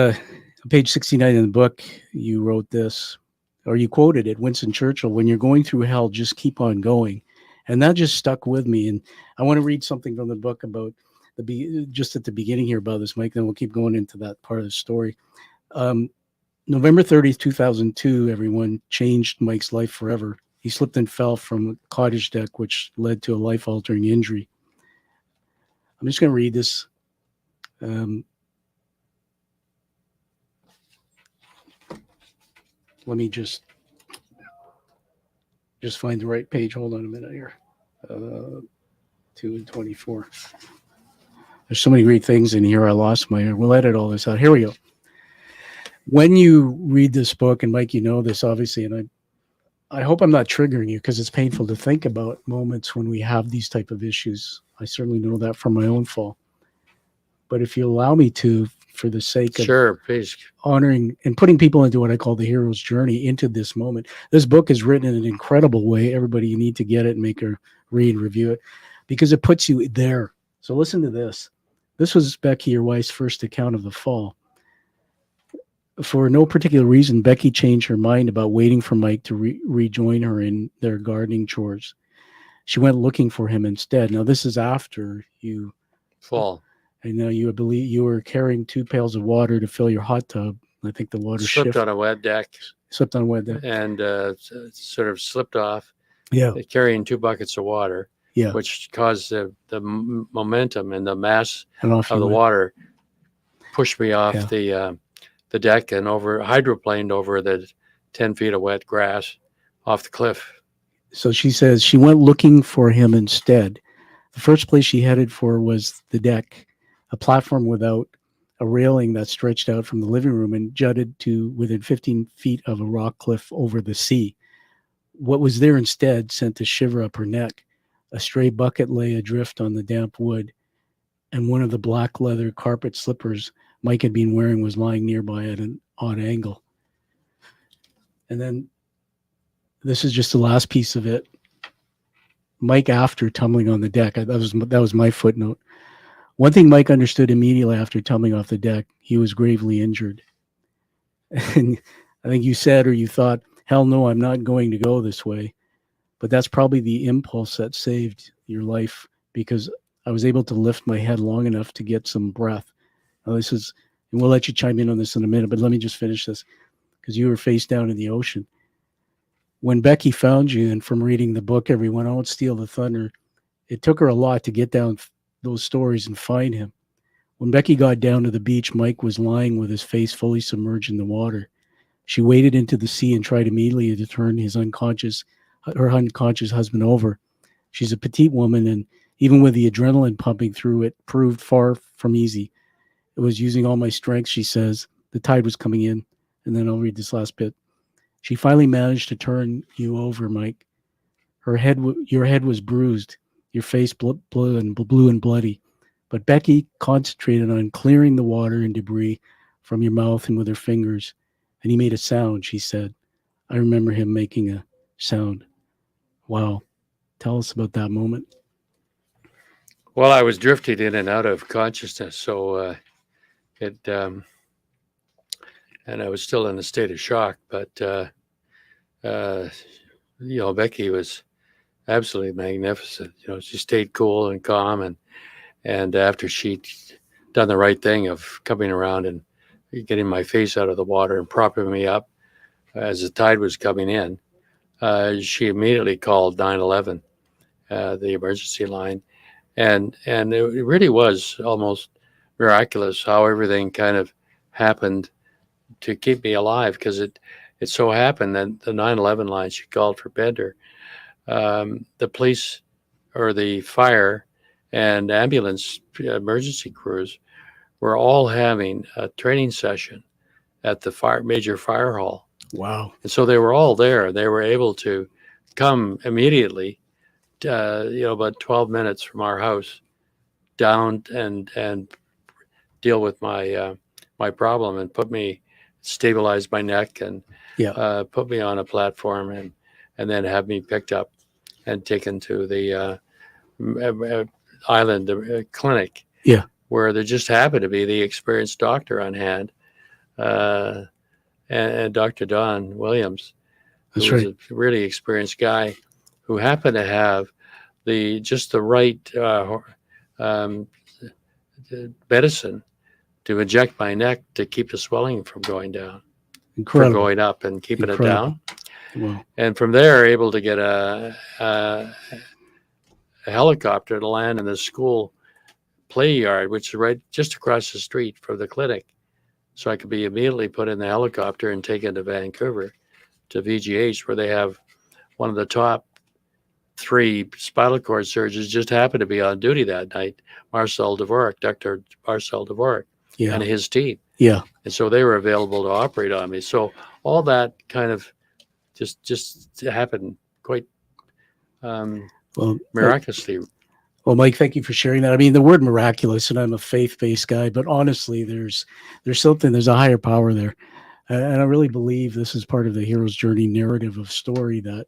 page 69 in the book, you wrote this, or you quoted it, Winston Churchill, when you're going through hell, just keep on going. And that just stuck with me. And I want to read something from the book about just at the beginning here about this, Mike, then we'll keep going into that part of the story. November 30th, 2002, everyone, changed Mike's life forever. He slipped and fell from a cottage deck, which led to a life-altering injury. I'm just going to read this. Let me just find the right page. Hold on a minute here. 2 and 24. There's so many great things in here. I lost we'll edit all this out. Here we go. When you read this book, and Mike, you know this obviously, and I hope I'm not triggering you, because it's painful to think about moments when we have these type of issues. I certainly know that from my own fall. But if you allow me to, for the sake of sure, please, honoring and putting people into what I call the hero's journey into this moment. This book is written in an incredible way. Everybody, you need to get it and make a read, review it, because it puts you there. So listen to this. This was Becky, your wife's first account of the fall. For no particular reason, Becky changed her mind about waiting for Mike to rejoin her in their gardening chores. She went looking for him instead. Now, this is after you fall. I know you believe you were carrying 2 pails of water to fill your hot tub. I think the water slipped on a wet deck. Slipped on a wet deck. And sort of slipped off. Yeah. Carrying 2 buckets of water. Yeah. Which caused the momentum and the mass of the water pushed me off the deck and hydroplaned over the 10 feet of wet grass off the cliff. So she says she went looking for him instead. The first place she headed for was the deck, a platform without a railing that stretched out from the living room and jutted to within 15 feet of a rock cliff over the sea. What was there instead sent a shiver up her neck. A stray bucket lay adrift on the damp wood, and one of the black leather carpet slippers Mike had been wearing was lying nearby at an odd angle. And then this is just the last piece of it. Mike, after tumbling on the deck, that was my footnote. One thing Mike understood immediately after tumbling off the deck, he was gravely injured. And I think you said, or you thought, hell no, I'm not going to go this way. But that's probably the impulse that saved your life, because I was able to lift my head long enough to get some breath. Now and we'll let you chime in on this in a minute, but let me just finish this, because you were face down in the ocean. When Becky found you, and from reading the book, everyone, I won't steal the thunder, it took her a lot to get down those stories and find him. When Becky got down to the beach, Mike was lying with his face fully submerged in the water. She waded into the sea and tried immediately to turn her unconscious husband over. She's a petite woman, and even with the adrenaline pumping through, it proved far from easy. It was using all my strength, she says. The tide was coming in. And then I'll read this last bit. She finally managed to turn you over, Mike. Your head was bruised, your face blue and bloody. But Becky concentrated on clearing the water and debris from your mouth and with her fingers. And he made a sound, she said. I remember him making a sound. Wow. Tell us about that moment. Well, I was drifting in and out of consciousness, so and I was still in a state of shock. But Becky was absolutely magnificent. She stayed cool and calm, and after she'd done the right thing of coming around and getting my face out of the water and propping me up as the tide was coming in, she immediately called 911, the emergency line. And it really was almost miraculous how everything kind of happened to keep me alive, because it so happened that the 911 line she called for Bender, the police or the fire and ambulance emergency crews were all having a training session at the major fire hall. Wow. And so they were all there. They were able to come immediately, about 12 minutes from our house, down and deal with my my problem and stabilize my neck and put me on a platform and then have me picked up and taken to the island clinic. Yeah. Where there just happened to be the experienced doctor on hand, and Dr. Don Williams, That's who was right. a really experienced guy who happened to have the right medicine to inject my neck to keep the swelling from going down, Incredible. from going up and keeping it down. Wow. And from there, able to get a helicopter to land in the school play yard, which is right just across the street from the clinic. So I could be immediately put in the helicopter and taken to Vancouver to VGH, where they have one of the top 3 spinal cord surgeons just happened to be on duty that night, Dr. Marcel Dvorak, and his team. Yeah. And so they were available to operate on me. So all that kind of just happened quite miraculously. Well, Mike, thank you for sharing that. I mean, the word miraculous, and I'm a faith-based guy, but honestly, there's a higher power there. And I really believe this is part of the hero's journey narrative of story that,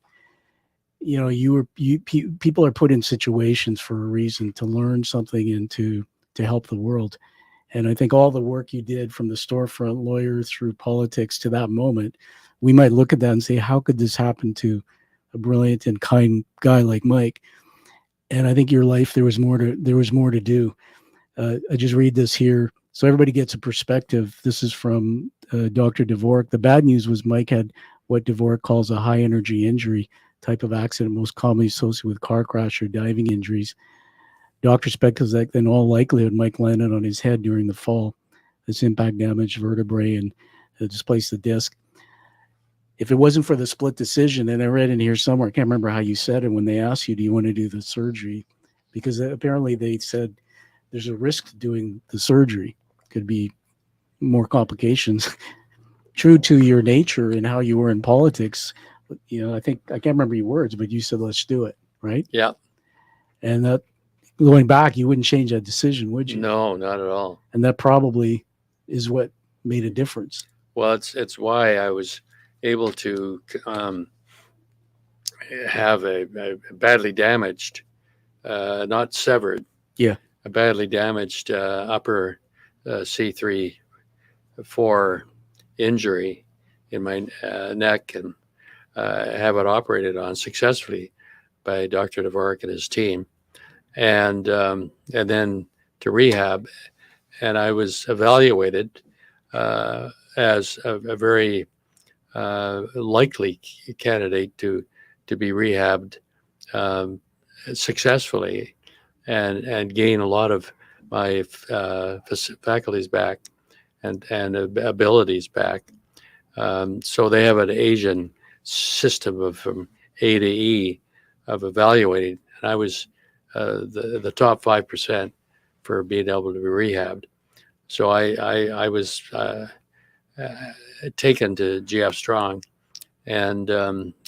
people are put in situations for a reason, to learn something and to help the world. And I think all the work you did, from the storefront lawyer through politics to that moment, we might look at that and say, how could this happen to a brilliant and kind guy like Mike? And I think your life, there was more to do. I just read this here so everybody gets a perspective. This is from Dr. Dvorak. The bad news was Mike had what Dvorak calls a high energy injury type of accident, most commonly associated with car crash or diving injuries. Doctor speculates that in all likelihood, Mike landed on his head during the fall. This impact damaged vertebrae and displaced the disc. If it wasn't for the split decision, and I read in here somewhere, I can't remember how you said it, when they asked you, do you want to do the surgery? Because apparently they said there's a risk to doing the surgery. Could be more complications. True to your nature and how you were in politics, I think, I can't remember your words, but you said, let's do it, right? Yeah. And that, going back, you wouldn't change that decision, would you? No, not at all. And that probably is what made a difference. Well, it's why I was able to have a badly damaged, not severed, a badly damaged upper C3-4 injury in my neck, and have it operated on successfully by Dr. Dvorak and his team, and then to rehab. And I was evaluated as a very likely candidate to be rehabbed successfully and gain a lot of faculties back and abilities back. So they have an Asian system of from A to E of evaluating, and I was the top 5% for being able to be rehabbed. So I was taken to GF Strong and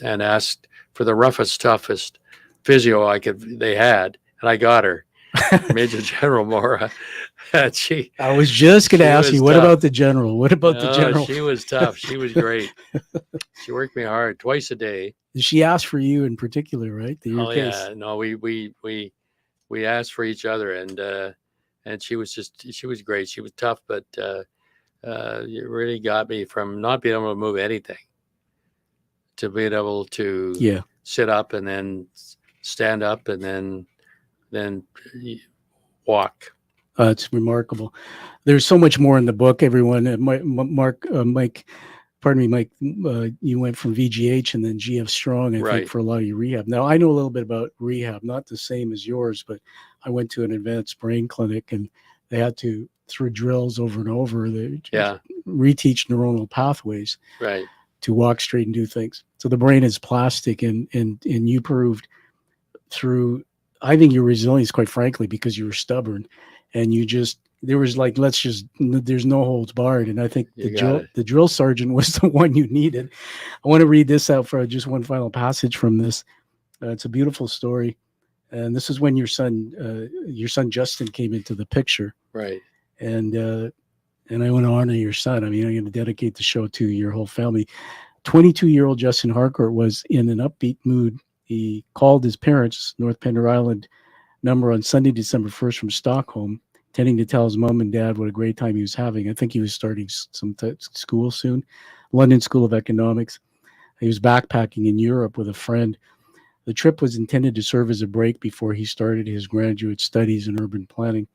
asked for the roughest, toughest physio they had, and I got her, Major General Mora. And I was just going to ask you, what tough. about the general? What about the general? She was tough. She was great. She worked me hard twice a day. She asked for you in particular, right? Your case. Yeah, no, we asked for each other, and she was great. She was tough, but it really got me from not being able to move anything to being able to sit up and then stand up and then walk. It's remarkable. There's so much more in the book, everyone. Mike, you went from VGH and then GF Strong, I think, for a lot of your rehab. Now, I know a little bit about rehab, not the same as yours, but I went to an advanced brain clinic and they had to, through drills over and over, they reteach neuronal pathways to walk straight and do things. So the brain is plastic, and you proved through, I think, your resilience, quite frankly, because you were stubborn and there was like, there's no holds barred. And I think the drill sergeant was the one you needed. I want to read this out for just one final passage from this. It's a beautiful story. And this is when your son Justin came into the picture. Right. And I want to honor your son. I mean, I'm going to dedicate the show to your whole family. 22-year-old Justin Harcourt was in an upbeat mood. He called his parents' North Pender Island number on Sunday, December 1st from Stockholm, intending to tell his mom and dad what a great time he was having. I think he was starting some school soon, London School of Economics. He was backpacking in Europe with a friend. The trip was intended to serve as a break before he started his graduate studies in urban planning.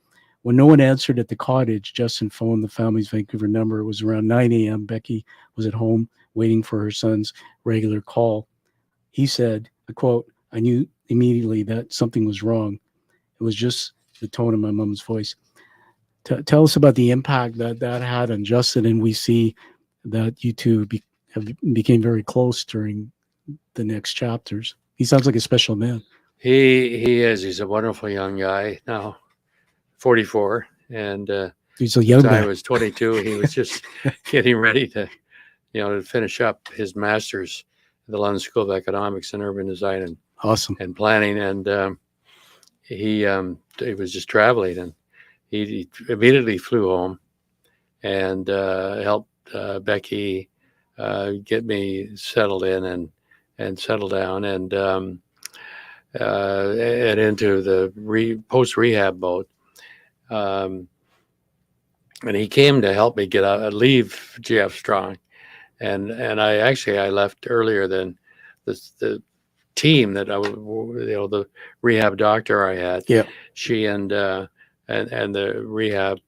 When no one answered at the cottage, Justin phoned the family's Vancouver number. It was around 9 a.m. Becky was at home waiting for her son's regular call. He said, I quote, "I knew immediately that something was wrong. It was just the tone of my mom's voice." Tell us about the impact that had on Justin, and we see that you two became very close during the next chapters. He sounds like a special man. He is. He's a wonderful young guy now, 44, and he's a young guy. I was 22. He was just getting ready to finish up his master's at the London School of Economics and Urban Design and Planning, and he was just traveling, and he immediately flew home and helped Becky get me settled in and settle down and into the post rehab mode. And he came to help me leave GF Strong, and I left earlier than the team that the rehab doctor I had. Yeah, she and the rehab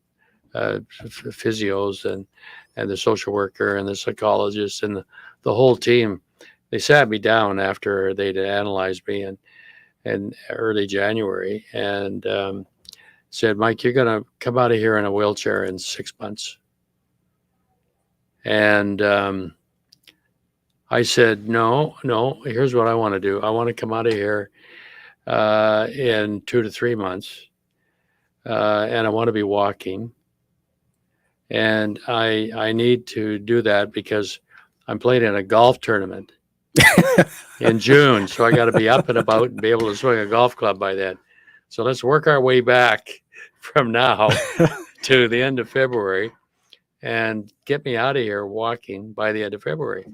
physios and the social worker and the psychologist and the whole team. They sat me down after they'd analyzed me in early January and said, "Mike, you're going to come out of here in a wheelchair in 6 months." And I said, no, here's what I want to do. I want to come out of here in 2 to 3 months. And I want to be walking. And I need to do that because I'm playing in a golf tournament in June. So I got to be up and about and be able to swing a golf club by then. So let's work our way back from now to the end of February and get me out of here walking by the end of February.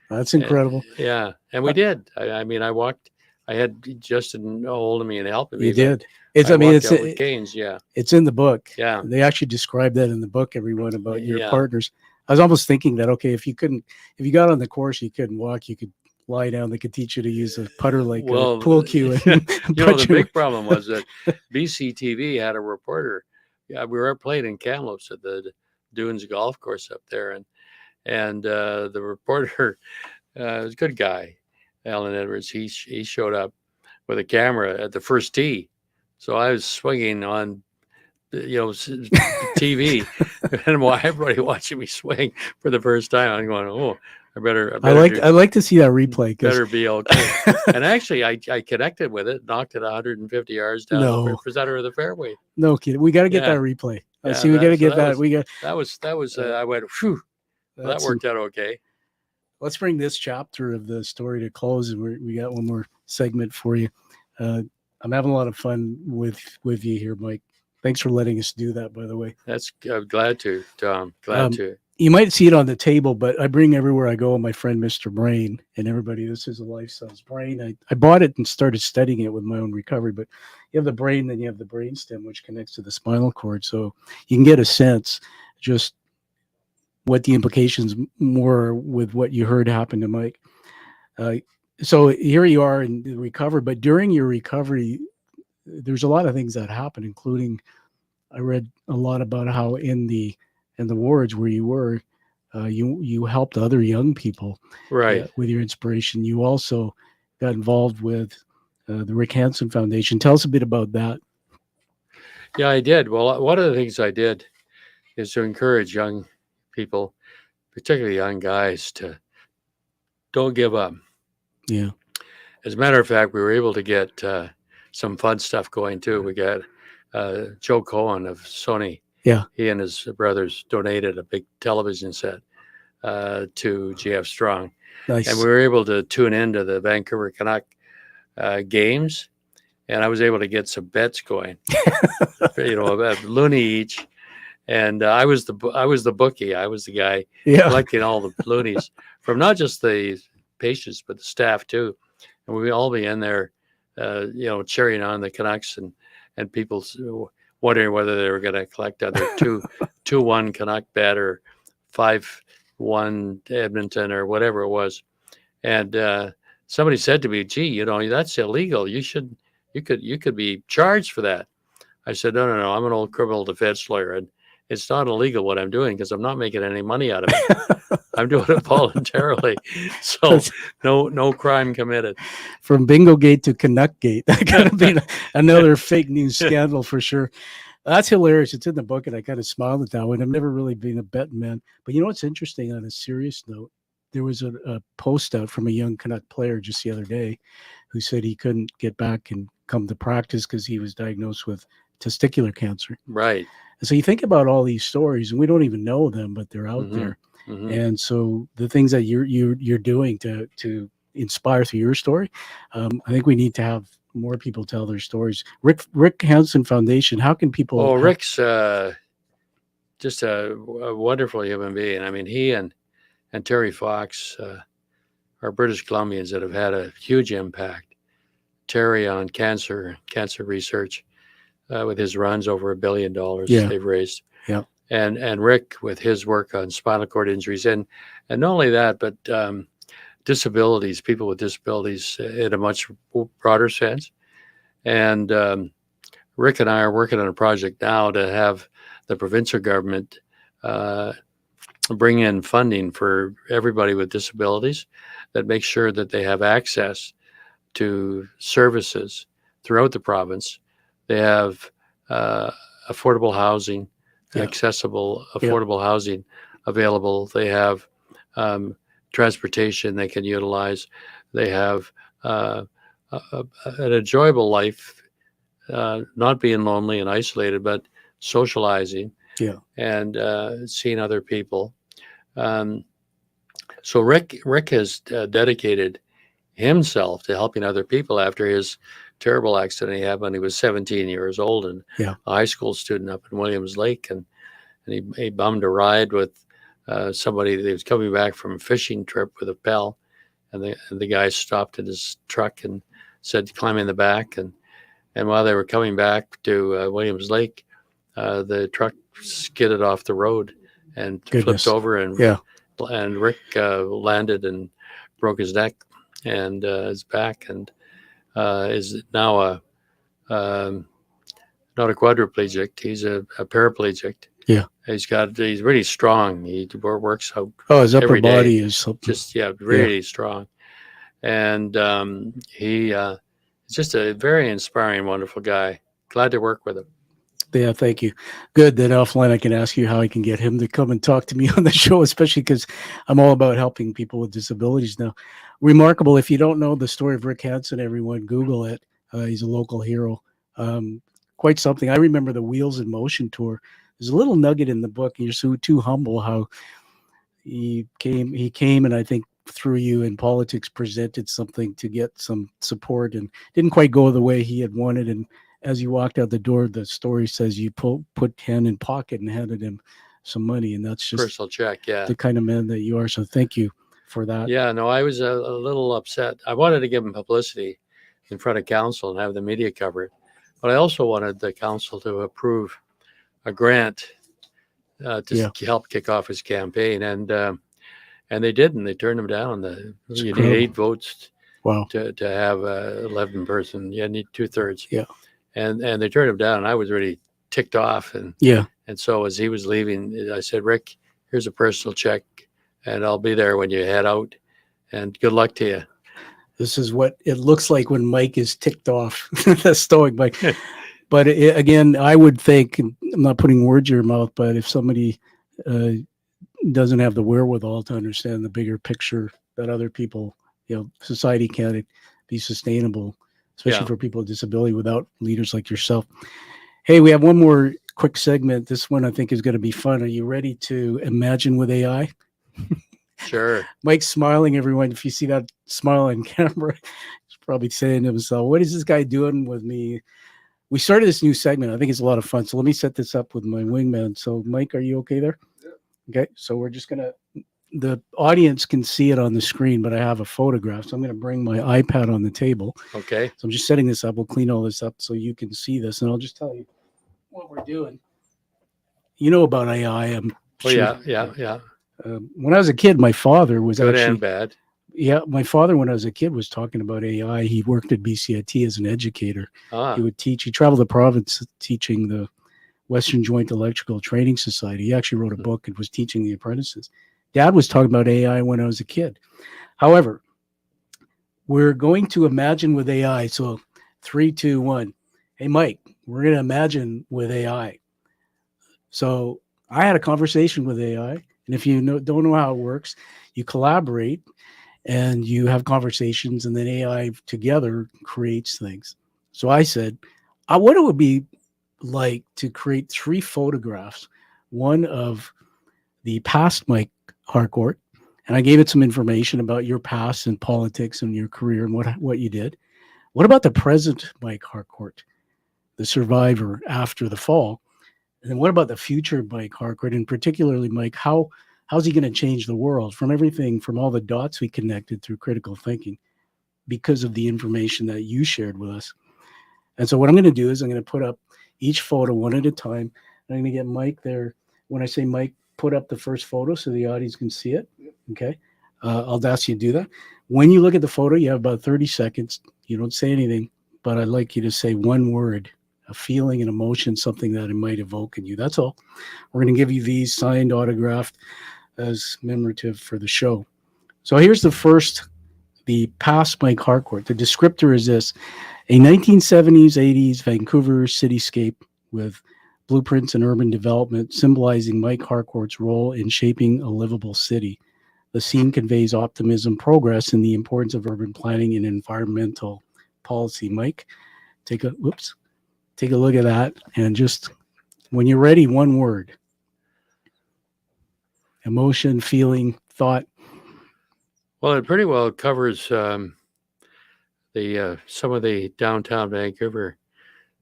That's incredible. And we did. I mean, I walked. I had Justin holding me and helping me. You did. It's with canes. Yeah, it's in the book. Yeah, they actually describe that in the book. Everyone about your partners. I was almost thinking that if you got on the course, you couldn't walk, you could lie down. They could teach you to use a putter like a pool cue. And the big problem was that BCTV had a reporter. Yeah, we were playing in Kamloops at the Dunes golf course up there, and the reporter was a good guy, Alan Edwards. He showed up with a camera at the first tee, so I was swinging on TV, and everybody watching me swing for the first time. I'm going, oh, I better I like to see that replay. Better be okay. And actually, I connected with it, knocked it 150 yards down the center of the fairway. No kidding. We got to get that replay. Yeah, see, we got to get that. That was. I went, phew. That worked out okay. Let's bring this chapter of the story to close, and we got one more segment for you. I'm having a lot of fun with you here, Mike. Thanks for letting us do that, by the way. That's glad to, Tom. Glad to. You might see it on the table, but I bring everywhere I go my friend Mr. Brain, and everybody, this is a life size brain. I bought it and started studying it with my own recovery, but you have the brain, then you have the brainstem, which connects to the spinal cord. So you can get a sense just what the implications were with what you heard happen to Mike. So here you are in the recovery, but during your recovery, there's a lot of things that happen, including I read a lot about how in the wards where you were, you helped other young people, right? With your inspiration. You also got involved with the Rick Hansen Foundation. Tell us a bit about that. Yeah, I did. Well, one of the things I did is to encourage young people, particularly young guys, to don't give up. Yeah. As a matter of fact, we were able to get some fun stuff going too. We got Joe Cohen of Sony. Yeah. He and his brothers donated a big television set to GF Strong. Nice. And we were able to tune into the Vancouver Canuck games, and I was able to get some bets going. A loonie each. And I was the bookie. I was the guy collecting all the loonies from not just the patients but the staff too. And we'd all be in there, cheering on the Canucks and people wondering whether they were going to collect either 2-1 Canuck bet or 5-1 Edmonton or whatever it was. And somebody said to me, "Gee, that's illegal. You could be charged for that." I said, "No. I'm an old criminal defense lawyer, and it's not illegal what I'm doing because I'm not making any money out of it. I'm doing it voluntarily. So no crime committed." From Bingo Gate to Canuck Gate. That could have been another fake news scandal for sure. That's hilarious. It's in the book, and I kind of smiled at that one. I've never really been a betting man. But you know what's interesting on a serious note? There was a post out from a young Canuck player just the other day who said he couldn't get back and come to practice because he was diagnosed with testicular cancer. Right. And so you think about all these stories, and we don't even know them, but they're out there. Mm-hmm. And so the things that you're doing to inspire through your story, I think we need to have more people tell their stories. Rick Hansen Foundation. How can people? Oh, Rick's just a wonderful human being. I mean, he and Terry Fox are British Columbians that have had a huge impact. Terry on cancer research. With his runs, over $1 billion they've raised. Yeah. And Rick with his work on spinal cord injuries and not only that, but disabilities, people with disabilities in a much broader sense. And Rick and I are working on a project now to have the provincial government bring in funding for everybody with disabilities that makes sure that they have access to services throughout the province. They have affordable housing, accessible affordable housing available. They have transportation they can utilize. They have an enjoyable life, not being lonely and isolated, but socializing and seeing other people. So Rick has dedicated himself to helping other people after his terrible accident he had when he was 17 years old and a high school student up in Williams Lake. And he bummed a ride with somebody that was coming back from a fishing trip with a pal. And the guy stopped in his truck and said, "Climb in the back." And while they were coming back to Williams Lake, the truck skidded off the road and flipped over. And Rick landed and broke his neck and his back and is now not a quadriplegic. He's a paraplegic. Yeah. He's really strong. He works out. Oh, his upper body is just really strong. And he is just a very inspiring, wonderful guy. Glad to work with him. Yeah, thank you. Good. Then offline, I can ask you how I can get him to come and talk to me on the show, especially because I'm all about helping people with disabilities now. Remarkable. If you don't know the story of Rick Hansen, everyone Google it. He's a local hero. Quite something. I remember the Wheels in Motion tour. There's a little nugget in the book. And you're so too humble how he came, and I think through you in politics presented something to get some support, and didn't quite go the way he had wanted. And as you walked out the door, the story says you put hand in pocket and handed him some money, and that's just Personal check, yeah. the kind of man that you are. So thank you for that. Yeah, no, I was a little upset. I wanted to give him publicity in front of council and have the media cover it, but I also wanted the council to approve a grant to help kick off his campaign, and they didn't. They turned him down. You need 8 votes. Wow. To have 11 person. You need 2/3. Yeah. And they turned him down. And I was really ticked off. And so as he was leaving, I said, Rick, here's a personal check, and I'll be there when you head out. And good luck to you. This is what it looks like when Mike is ticked off. That's stoic Mike. But again, I would think, and I'm not putting words in your mouth, but if somebody doesn't have the wherewithal to understand the bigger picture that other people, society can't be sustainable, especially for people with disability, without leaders like yourself. Hey, we have one more quick segment. This one I think is going to be fun. Are you ready to imagine with AI? Sure. Mike's smiling, everyone. If you see that smile on camera, he's probably saying to himself, what is this guy doing with me? We started this new segment. I think it's a lot of fun. So let me set this up with my wingman. So Mike, are you okay there? Yeah. Okay. So we're just going to, the audience can see it on the screen, but I have a photograph. So I'm going to bring my iPad on the table. Okay. So I'm just setting this up. We'll clean all this up so you can see this. And I'll just tell you what we're doing. You know about AI. I'm sure. Yeah. When I was a kid, my father was good actually, and bad. Yeah, my father, when I was a kid, was talking about AI. He worked at BCIT as an educator. He would teach. He traveled the province teaching the Western Joint Electrical Training Society. He actually wrote a book and was teaching the apprentices. Dad was talking about AI when I was a kid. However, we're going to imagine with AI. So 3, 2, 1. Hey, Mike, we're going to imagine with AI. So I had a conversation with AI. And if you don't know how it works, you collaborate and you have conversations, and then AI together creates things. So I said, what it would be like to create 3 photographs, one of the past Mike Harcourt, and I gave it some information about your past and politics and your career and what you did. What about the present Mike Harcourt, the survivor after the fall? And then what about the future Mike Harcourt, and particularly, Mike, how's he going to change the world from everything, from all the dots we connected through critical thinking because of the information that you shared with us? And so what I'm going to do is I'm going to put up each photo one at a time. I'm going to get Mike there. When I say Mike, put up the first photo so the audience can see it. Okay. I'll ask you to do that. When you look at the photo, you have about 30 seconds. You don't say anything, but I'd like you to say one word, a feeling, an emotion, something that it might evoke in you. That's all. We're going to give you these signed, autographed as commemorative for the show. So here's the past Mike Harcourt. The descriptor is this: a 1970s, 80s Vancouver cityscape with blueprints and urban development symbolizing Mike Harcourt's role in shaping a livable city. The scene conveys optimism, progress, and the importance of urban planning and environmental policy. Mike, take a look at that, and just when you're ready, one word. Emotion, feeling, thought. Well, it pretty well covers some of the downtown Vancouver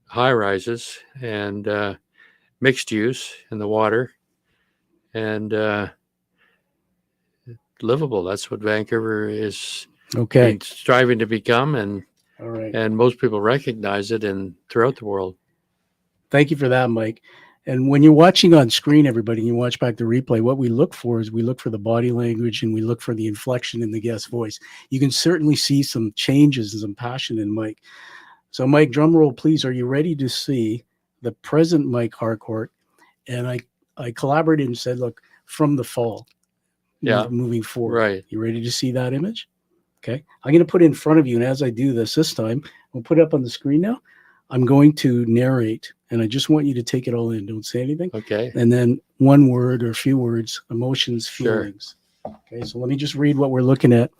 high rises and mixed use in the water and livable. That's what Vancouver is striving to become, and all right. And most people recognize it throughout the world. Thank you for that, Mike. And when you're watching on screen, everybody, and you watch back the replay, what we look for is we look for the body language and we look for the inflection in the guest voice. You can certainly see some changes and some passion in Mike. So, Mike, drum roll, please. Are you ready to see the present Mike Harcourt? And I collaborated and said, look, from the fall, moving forward. Right. You ready to see that image? Okay. I'm going to put it in front of you. And as I do this time, we'll put it up on the screen now. I'm going to narrate, and I just want you to take it all in. Don't say anything. Okay. And then one word or a few words, emotions, Sure. feelings. Okay, so let me just read what we're looking at.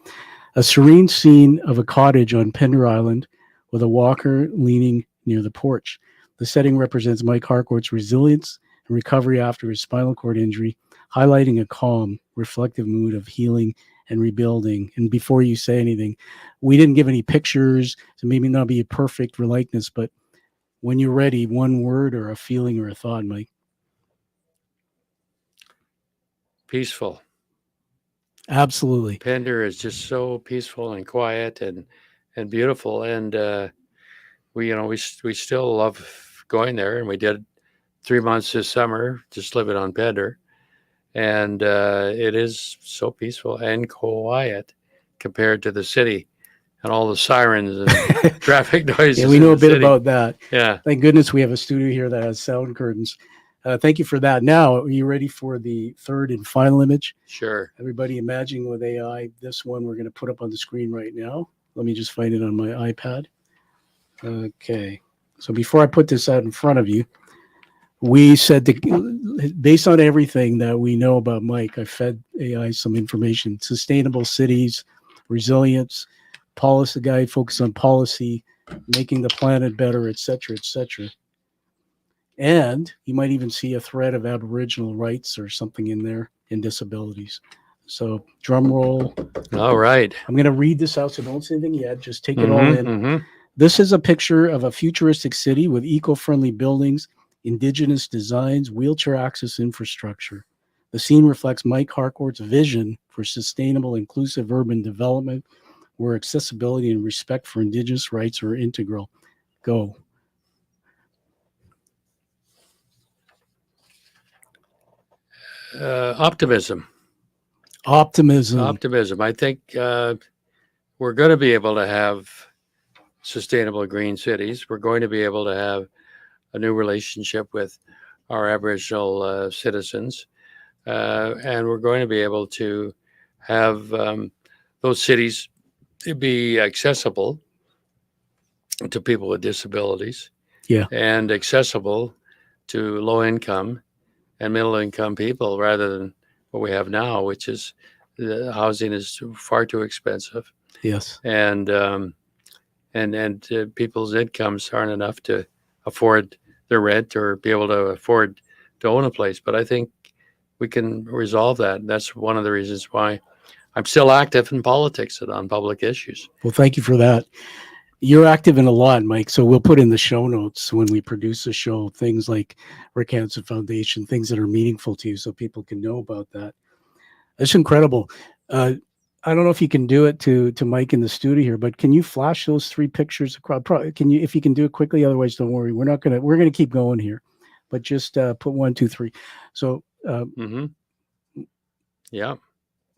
A serene scene of a cottage on Pender Island with a walker leaning near the porch. The setting represents Mike Harcourt's resilience and recovery after his spinal cord injury, highlighting a calm, reflective mood of healing and rebuilding. And before you say anything, we didn't give any pictures, so maybe not be a perfect likeness, but when you're ready, one word or a feeling or a thought, Mike. Peaceful. Absolutely. Pender is just so peaceful and quiet and beautiful, and we still love going there, and we did 3 months this summer just living on Pender, and it is so peaceful and quiet compared to the city and all the sirens and traffic noises. Yeah, we know a bit city. about that. Yeah. Thank goodness we have a studio here that has sound curtains. Thank you for that. Now, are you ready for the third and final image? Sure. Everybody imagining with AI, this one we're going to put up on the screen right now. Let me just find it on my iPad. Okay. So before I put this out in front of you, we said that based on everything that we know about Mike, I fed AI some information. Sustainable cities, resilience, policy guide, focus on policy, making the planet better, et cetera, et cetera. And you might even see a thread of Aboriginal rights or something in there, and disabilities. So drum roll. All right. I'm going to read this out, so don't say anything yet. Just take it all in. Mm-hmm. This is a picture of a futuristic city with eco-friendly buildings, indigenous designs, wheelchair access infrastructure. The scene reflects Mike Harcourt's vision for sustainable, inclusive urban development, where accessibility and respect for indigenous rights are integral. Go. Optimism. Optimism. I think we're going to be able to have sustainable green cities. We're going to be able to have a new relationship with our Aboriginal citizens. And we're going to be able to have those cities be accessible to people with disabilities. Yeah. And accessible to low income and middle income people, rather than what we have now, which is the housing is far too expensive. Yes. And people's incomes aren't enough to afford their rent or be able to afford to own a place. But I think we can resolve that. And that's one of the reasons why I'm still active in politics and on public issues. Well, thank you for that. You're active in a lot, Mike. So we'll put in the show notes when we produce a show, things like Rick Hansen Foundation, things that are meaningful to you so people can know about that. It's incredible. I don't know if you can do it to Mike in the studio here, but can you flash those three pictures across? Can you, if you can do it quickly? Otherwise, don't worry. We're going to keep going here, but just put 1, 2, 3. So, yeah.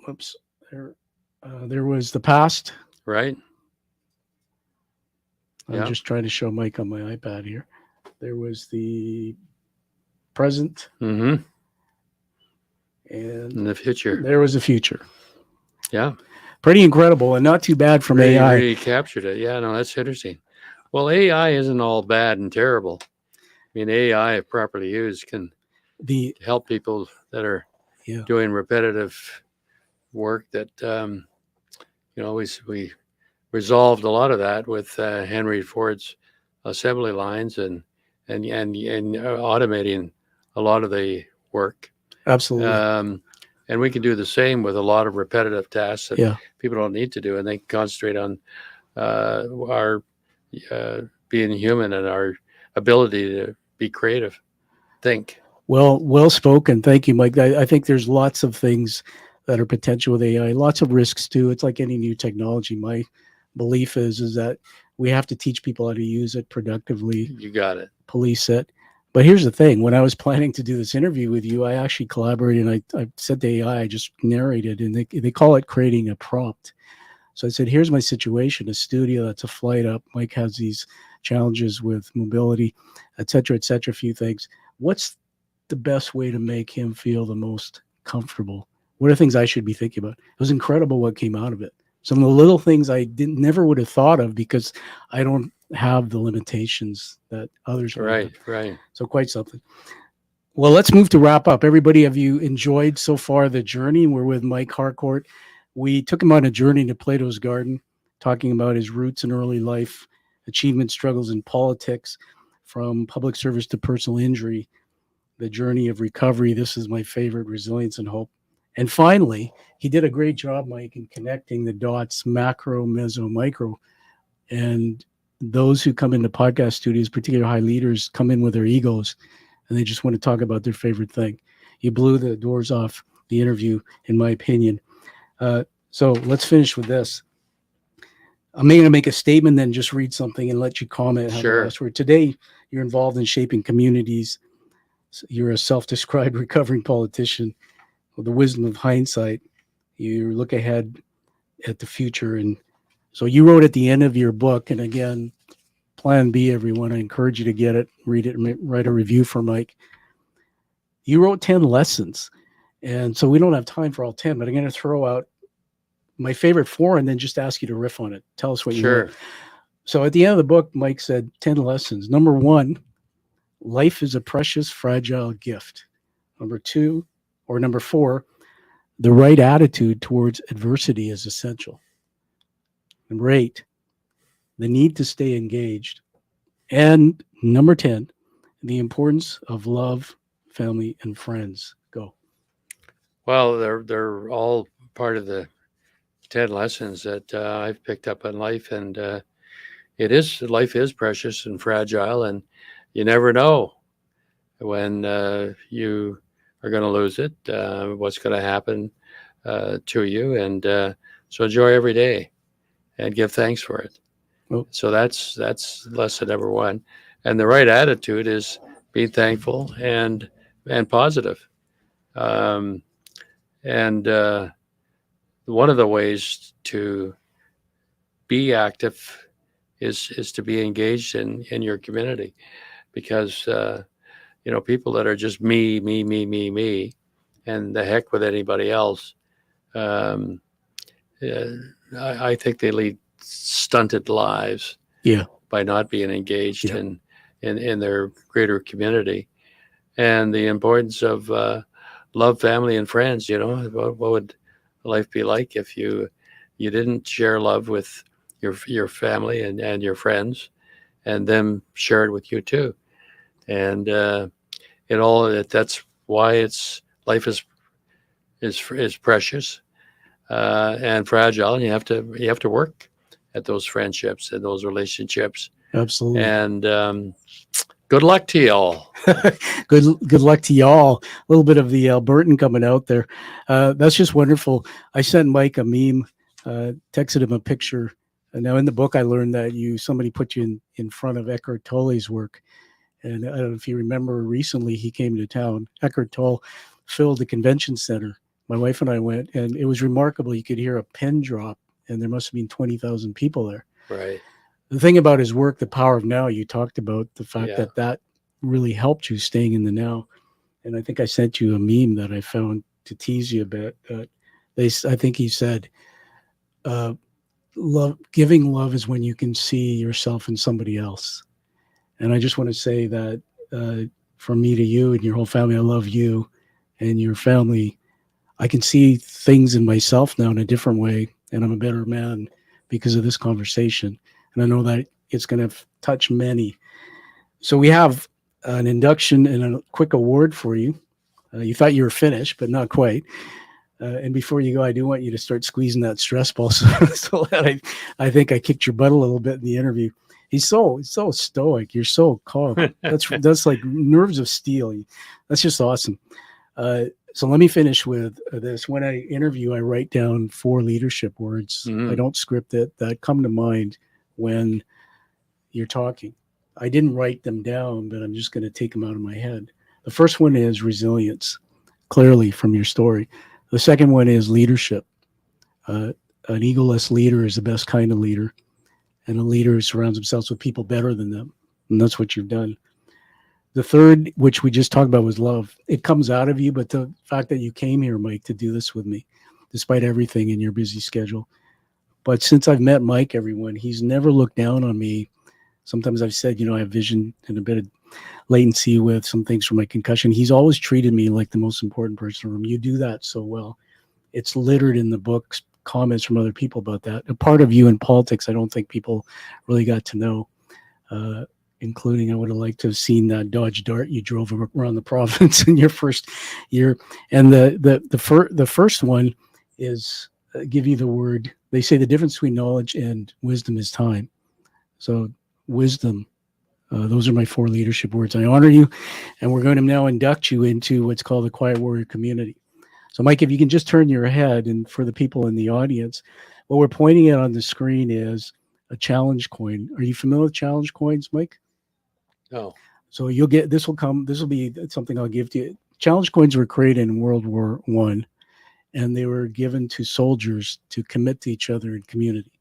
Whoops. There was the past. Right. I'm just trying to show Mike on my iPad here. There was the present. And And the future. there was the future. Yeah. Pretty incredible and not too bad from AI. Really captured it. Yeah, no, that's interesting. Well, AI isn't all bad and terrible. I mean, AI, if properly used, can help people that are doing repetitive work that, we resolved a lot of that with Henry Ford's assembly lines and automating a lot of the work. Absolutely. And we can do the same with a lot of repetitive tasks that people don't need to do, and they can concentrate on our being human and our ability to be creative, think. Well spoken. Thank you, Mike. I think there's lots of things that are potential with AI, lots of risks too. It's like any new technology. My belief is that we have to teach people how to use it productively. You got it. Police it. But here's the thing. When I was planning to do this interview with you, I actually collaborated and I said to AI, I just narrated, and they call it creating a prompt. So I said, here's my situation, a studio that's a flight up. Mike has these challenges with mobility, et cetera, a few things. What's the best way to make him feel the most comfortable? What are things I should be thinking about? It was incredible what came out of it. Some of the little things I never would have thought of because I don't have the limitations that others might have. Right. So quite something. Well, let's move to wrap up. Everybody, have you enjoyed so far the journey? We're with Mike Harcourt. We took him on a journey to Plato's Garden, talking about his roots in early life, achievement struggles in politics, from public service to personal injury, the journey of recovery. This is my favorite, resilience and hope. And finally, he did a great job, Mike, in connecting the dots, macro, meso, micro. And those who come into podcast studios, particularly high leaders, come in with their egos and they just want to talk about their favorite thing. You blew the doors off the interview, in my opinion. So let's finish with this. I'm going to make a statement, then just read something and let you comment. Sure. Last word. Today, you're involved in shaping communities. You're a self-described recovering politician with the wisdom of hindsight. You look ahead at the future. And so you wrote at the end of your book, and again, Plan B, everyone, I encourage you to get it, read it, and write a review for Mike. You wrote 10 lessons. And so we don't have time for all 10, but I'm going to throw out my favorite 4 and then just ask you to riff on it. Tell us what you wrote. So at the end of the book, Mike said 10 lessons. Number 1, life is a precious, fragile gift. Number 4, the right attitude towards adversity is essential. Number 8, the need to stay engaged. And number 10, the importance of love, family, and friends. Go. Well, they're all part of the 10 lessons that I've picked up in life, and life is precious and fragile, and you never know when you are going to lose it, what's going to happen to you, and so enjoy every day and give thanks for it. Oh. So that's lesson number 1, and the right attitude is being thankful and positive. And one of the ways to be active is to be engaged in your community, because people that are just me, and the heck with anybody else, I think they lead stunted lives. Yeah. By not being engaged in their greater community, and the importance of love, family, and friends. What would life be like if you didn't share love with your family and your friends, and them share it with you too? And that's why life is precious and fragile, and you have to work at those friendships and those relationships. Absolutely. And good luck to you all. Good luck to y'all. A little bit of the Albertan coming out there. That's just wonderful. I sent Mike a meme, texted him a picture. And now in the book, I learned that somebody put you in front of Eckhart Tolle's work. And I don't know if you remember, recently he came to town. Eckhart Tolle filled the convention center. My wife and I went, and it was remarkable. You could hear a pin drop, and there must have been 20,000 people there. Right. The thing about his work, The Power of Now, you talked about the fact that really helped you staying in the now. And I think I sent you a meme that I found to tease you a bit. I think he said, giving love is when you can see yourself in somebody else. And I just want to say that from me to you and your whole family, I love you and your family. I can see things in myself now in a different way, and I'm a better man because of this conversation. And I know that it's going to touch many. So we have an induction and a quick award for you. You thought you were finished, but not quite. And before you go, I do want you to start squeezing that stress ball so that I think I kicked your butt a little bit in the interview. He's so stoic. You're so calm. That's like nerves of steel. That's just awesome. So let me finish with this. When I interview, I write down 4 leadership words. Mm-hmm. I don't script it, that come to mind when you're talking. I didn't write them down, but I'm just going to take them out of my head. The first one is resilience, clearly from your story. The second one is leadership. An egoless leader is the best kind of leader, and a leader who surrounds themselves with people better than them. And that's what you've done. The third, which we just talked about, was love. It comes out of you, but the fact that you came here, Mike, to do this with me, despite everything in your busy schedule. But since I've met Mike, everyone, he's never looked down on me Sometimes I've said, I have vision and a bit of latency with some things from my concussion. He's always treated me like the most important person in the room. You do that so well. It's littered in the books, comments from other people about that. A part of you in politics, I don't think people really got to know, including I would have liked to have seen that Dodge Dart you drove around the province in your first year. And the first one is give you the word. They say the difference between knowledge and wisdom is time. So wisdom. Those are my 4 leadership words. I honor you, and we're going to now induct you into what's called the Quiet Warrior community. So, Mike, if you can just turn your head, and for the people in the audience, what we're pointing at on the screen is a challenge coin. Are you familiar with challenge coins, Mike? No. So you'll get, this will be something I'll give to you. Challenge coins were created in World War I, and they were given to soldiers to commit to each other in community.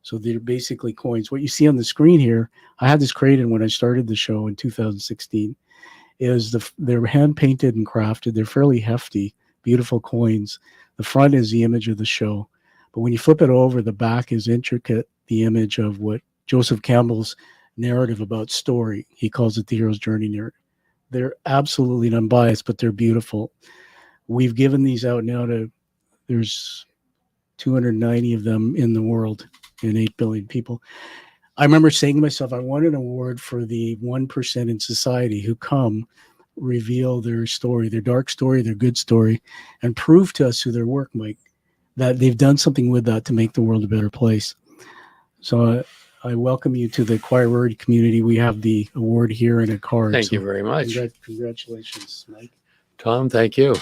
So they're basically coins. What you see on the screen here, I had this created when I started the show in 2016, is they're hand painted and crafted. They're fairly hefty, beautiful coins. The front is the image of the show. But when you flip it over, the back is intricate, the image of what Joseph Campbell's narrative about story. He calls it the hero's journey narrative. They're absolutely unbiased, but they're beautiful. We've given these out now there's 290 of them in the world and 8 billion people. I remember saying to myself, I want an award for the 1% in society who come, reveal their story, their dark story, their good story, and prove to us through their work, Mike, that they've done something with that to make the world a better place. So I welcome you to the Quiet Warrior community. We have the award here in a card. Thank you very much. Congratulations, Mike. Tom, thank you.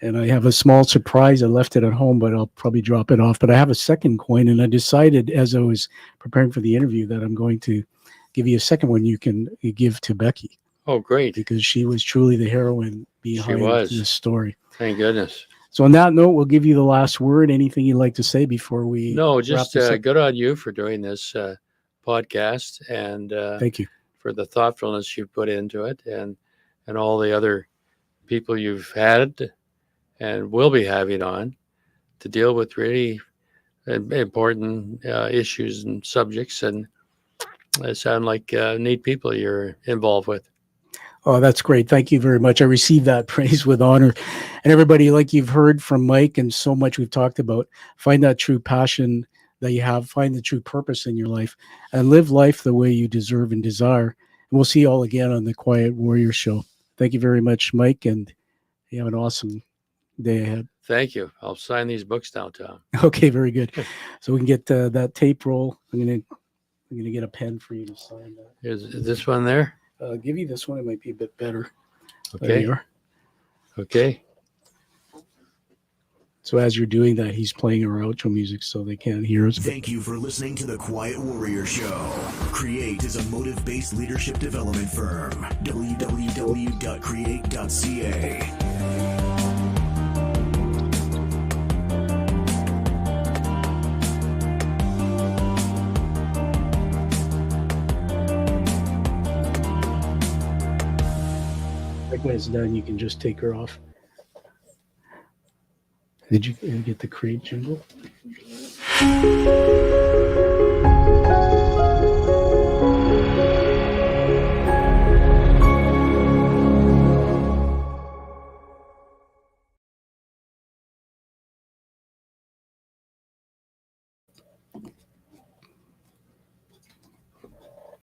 And I have a small surprise. I left it at home, but I'll probably drop it off. But I have a second coin, and I decided as I was preparing for the interview that I'm going to give you a second one you give to Becky. Oh, great. Because she was truly the heroine behind this story. Thank goodness. So on that note, we'll give you the last word. Anything you'd like to say before we No, just wrap this up? good on you for doing this podcast, and Thank you for the thoughtfulness you put into it, and all the other people you've had and will be having on to deal with really important issues and subjects, and they sound like neat people you're involved with. Oh, that's great. Thank you very much. I received that praise with honor. And everybody, like you've heard from Mike and so much we've talked about, find that true passion that you have, find the true purpose in your life, and live life the way you deserve and desire. And we'll see you all again on the Quiet Warrior Show. Thank you very much, Mike, and you have an awesome day ahead. Thank you. I'll sign these books now, Tom. Okay, very good. So we can get that tape roll. I'm gonna get a pen for you to sign that. Is this one there? I'll give you this one. It might be a bit better. Okay. There you are. Okay. So as you're doing that, he's playing our outro music so they can't hear us. Thank you for listening to the Quiet Warrior Show. Create is a motive-based leadership development firm. www.create.ca. When it's done, you can just take her off. Did you get the Create jingle?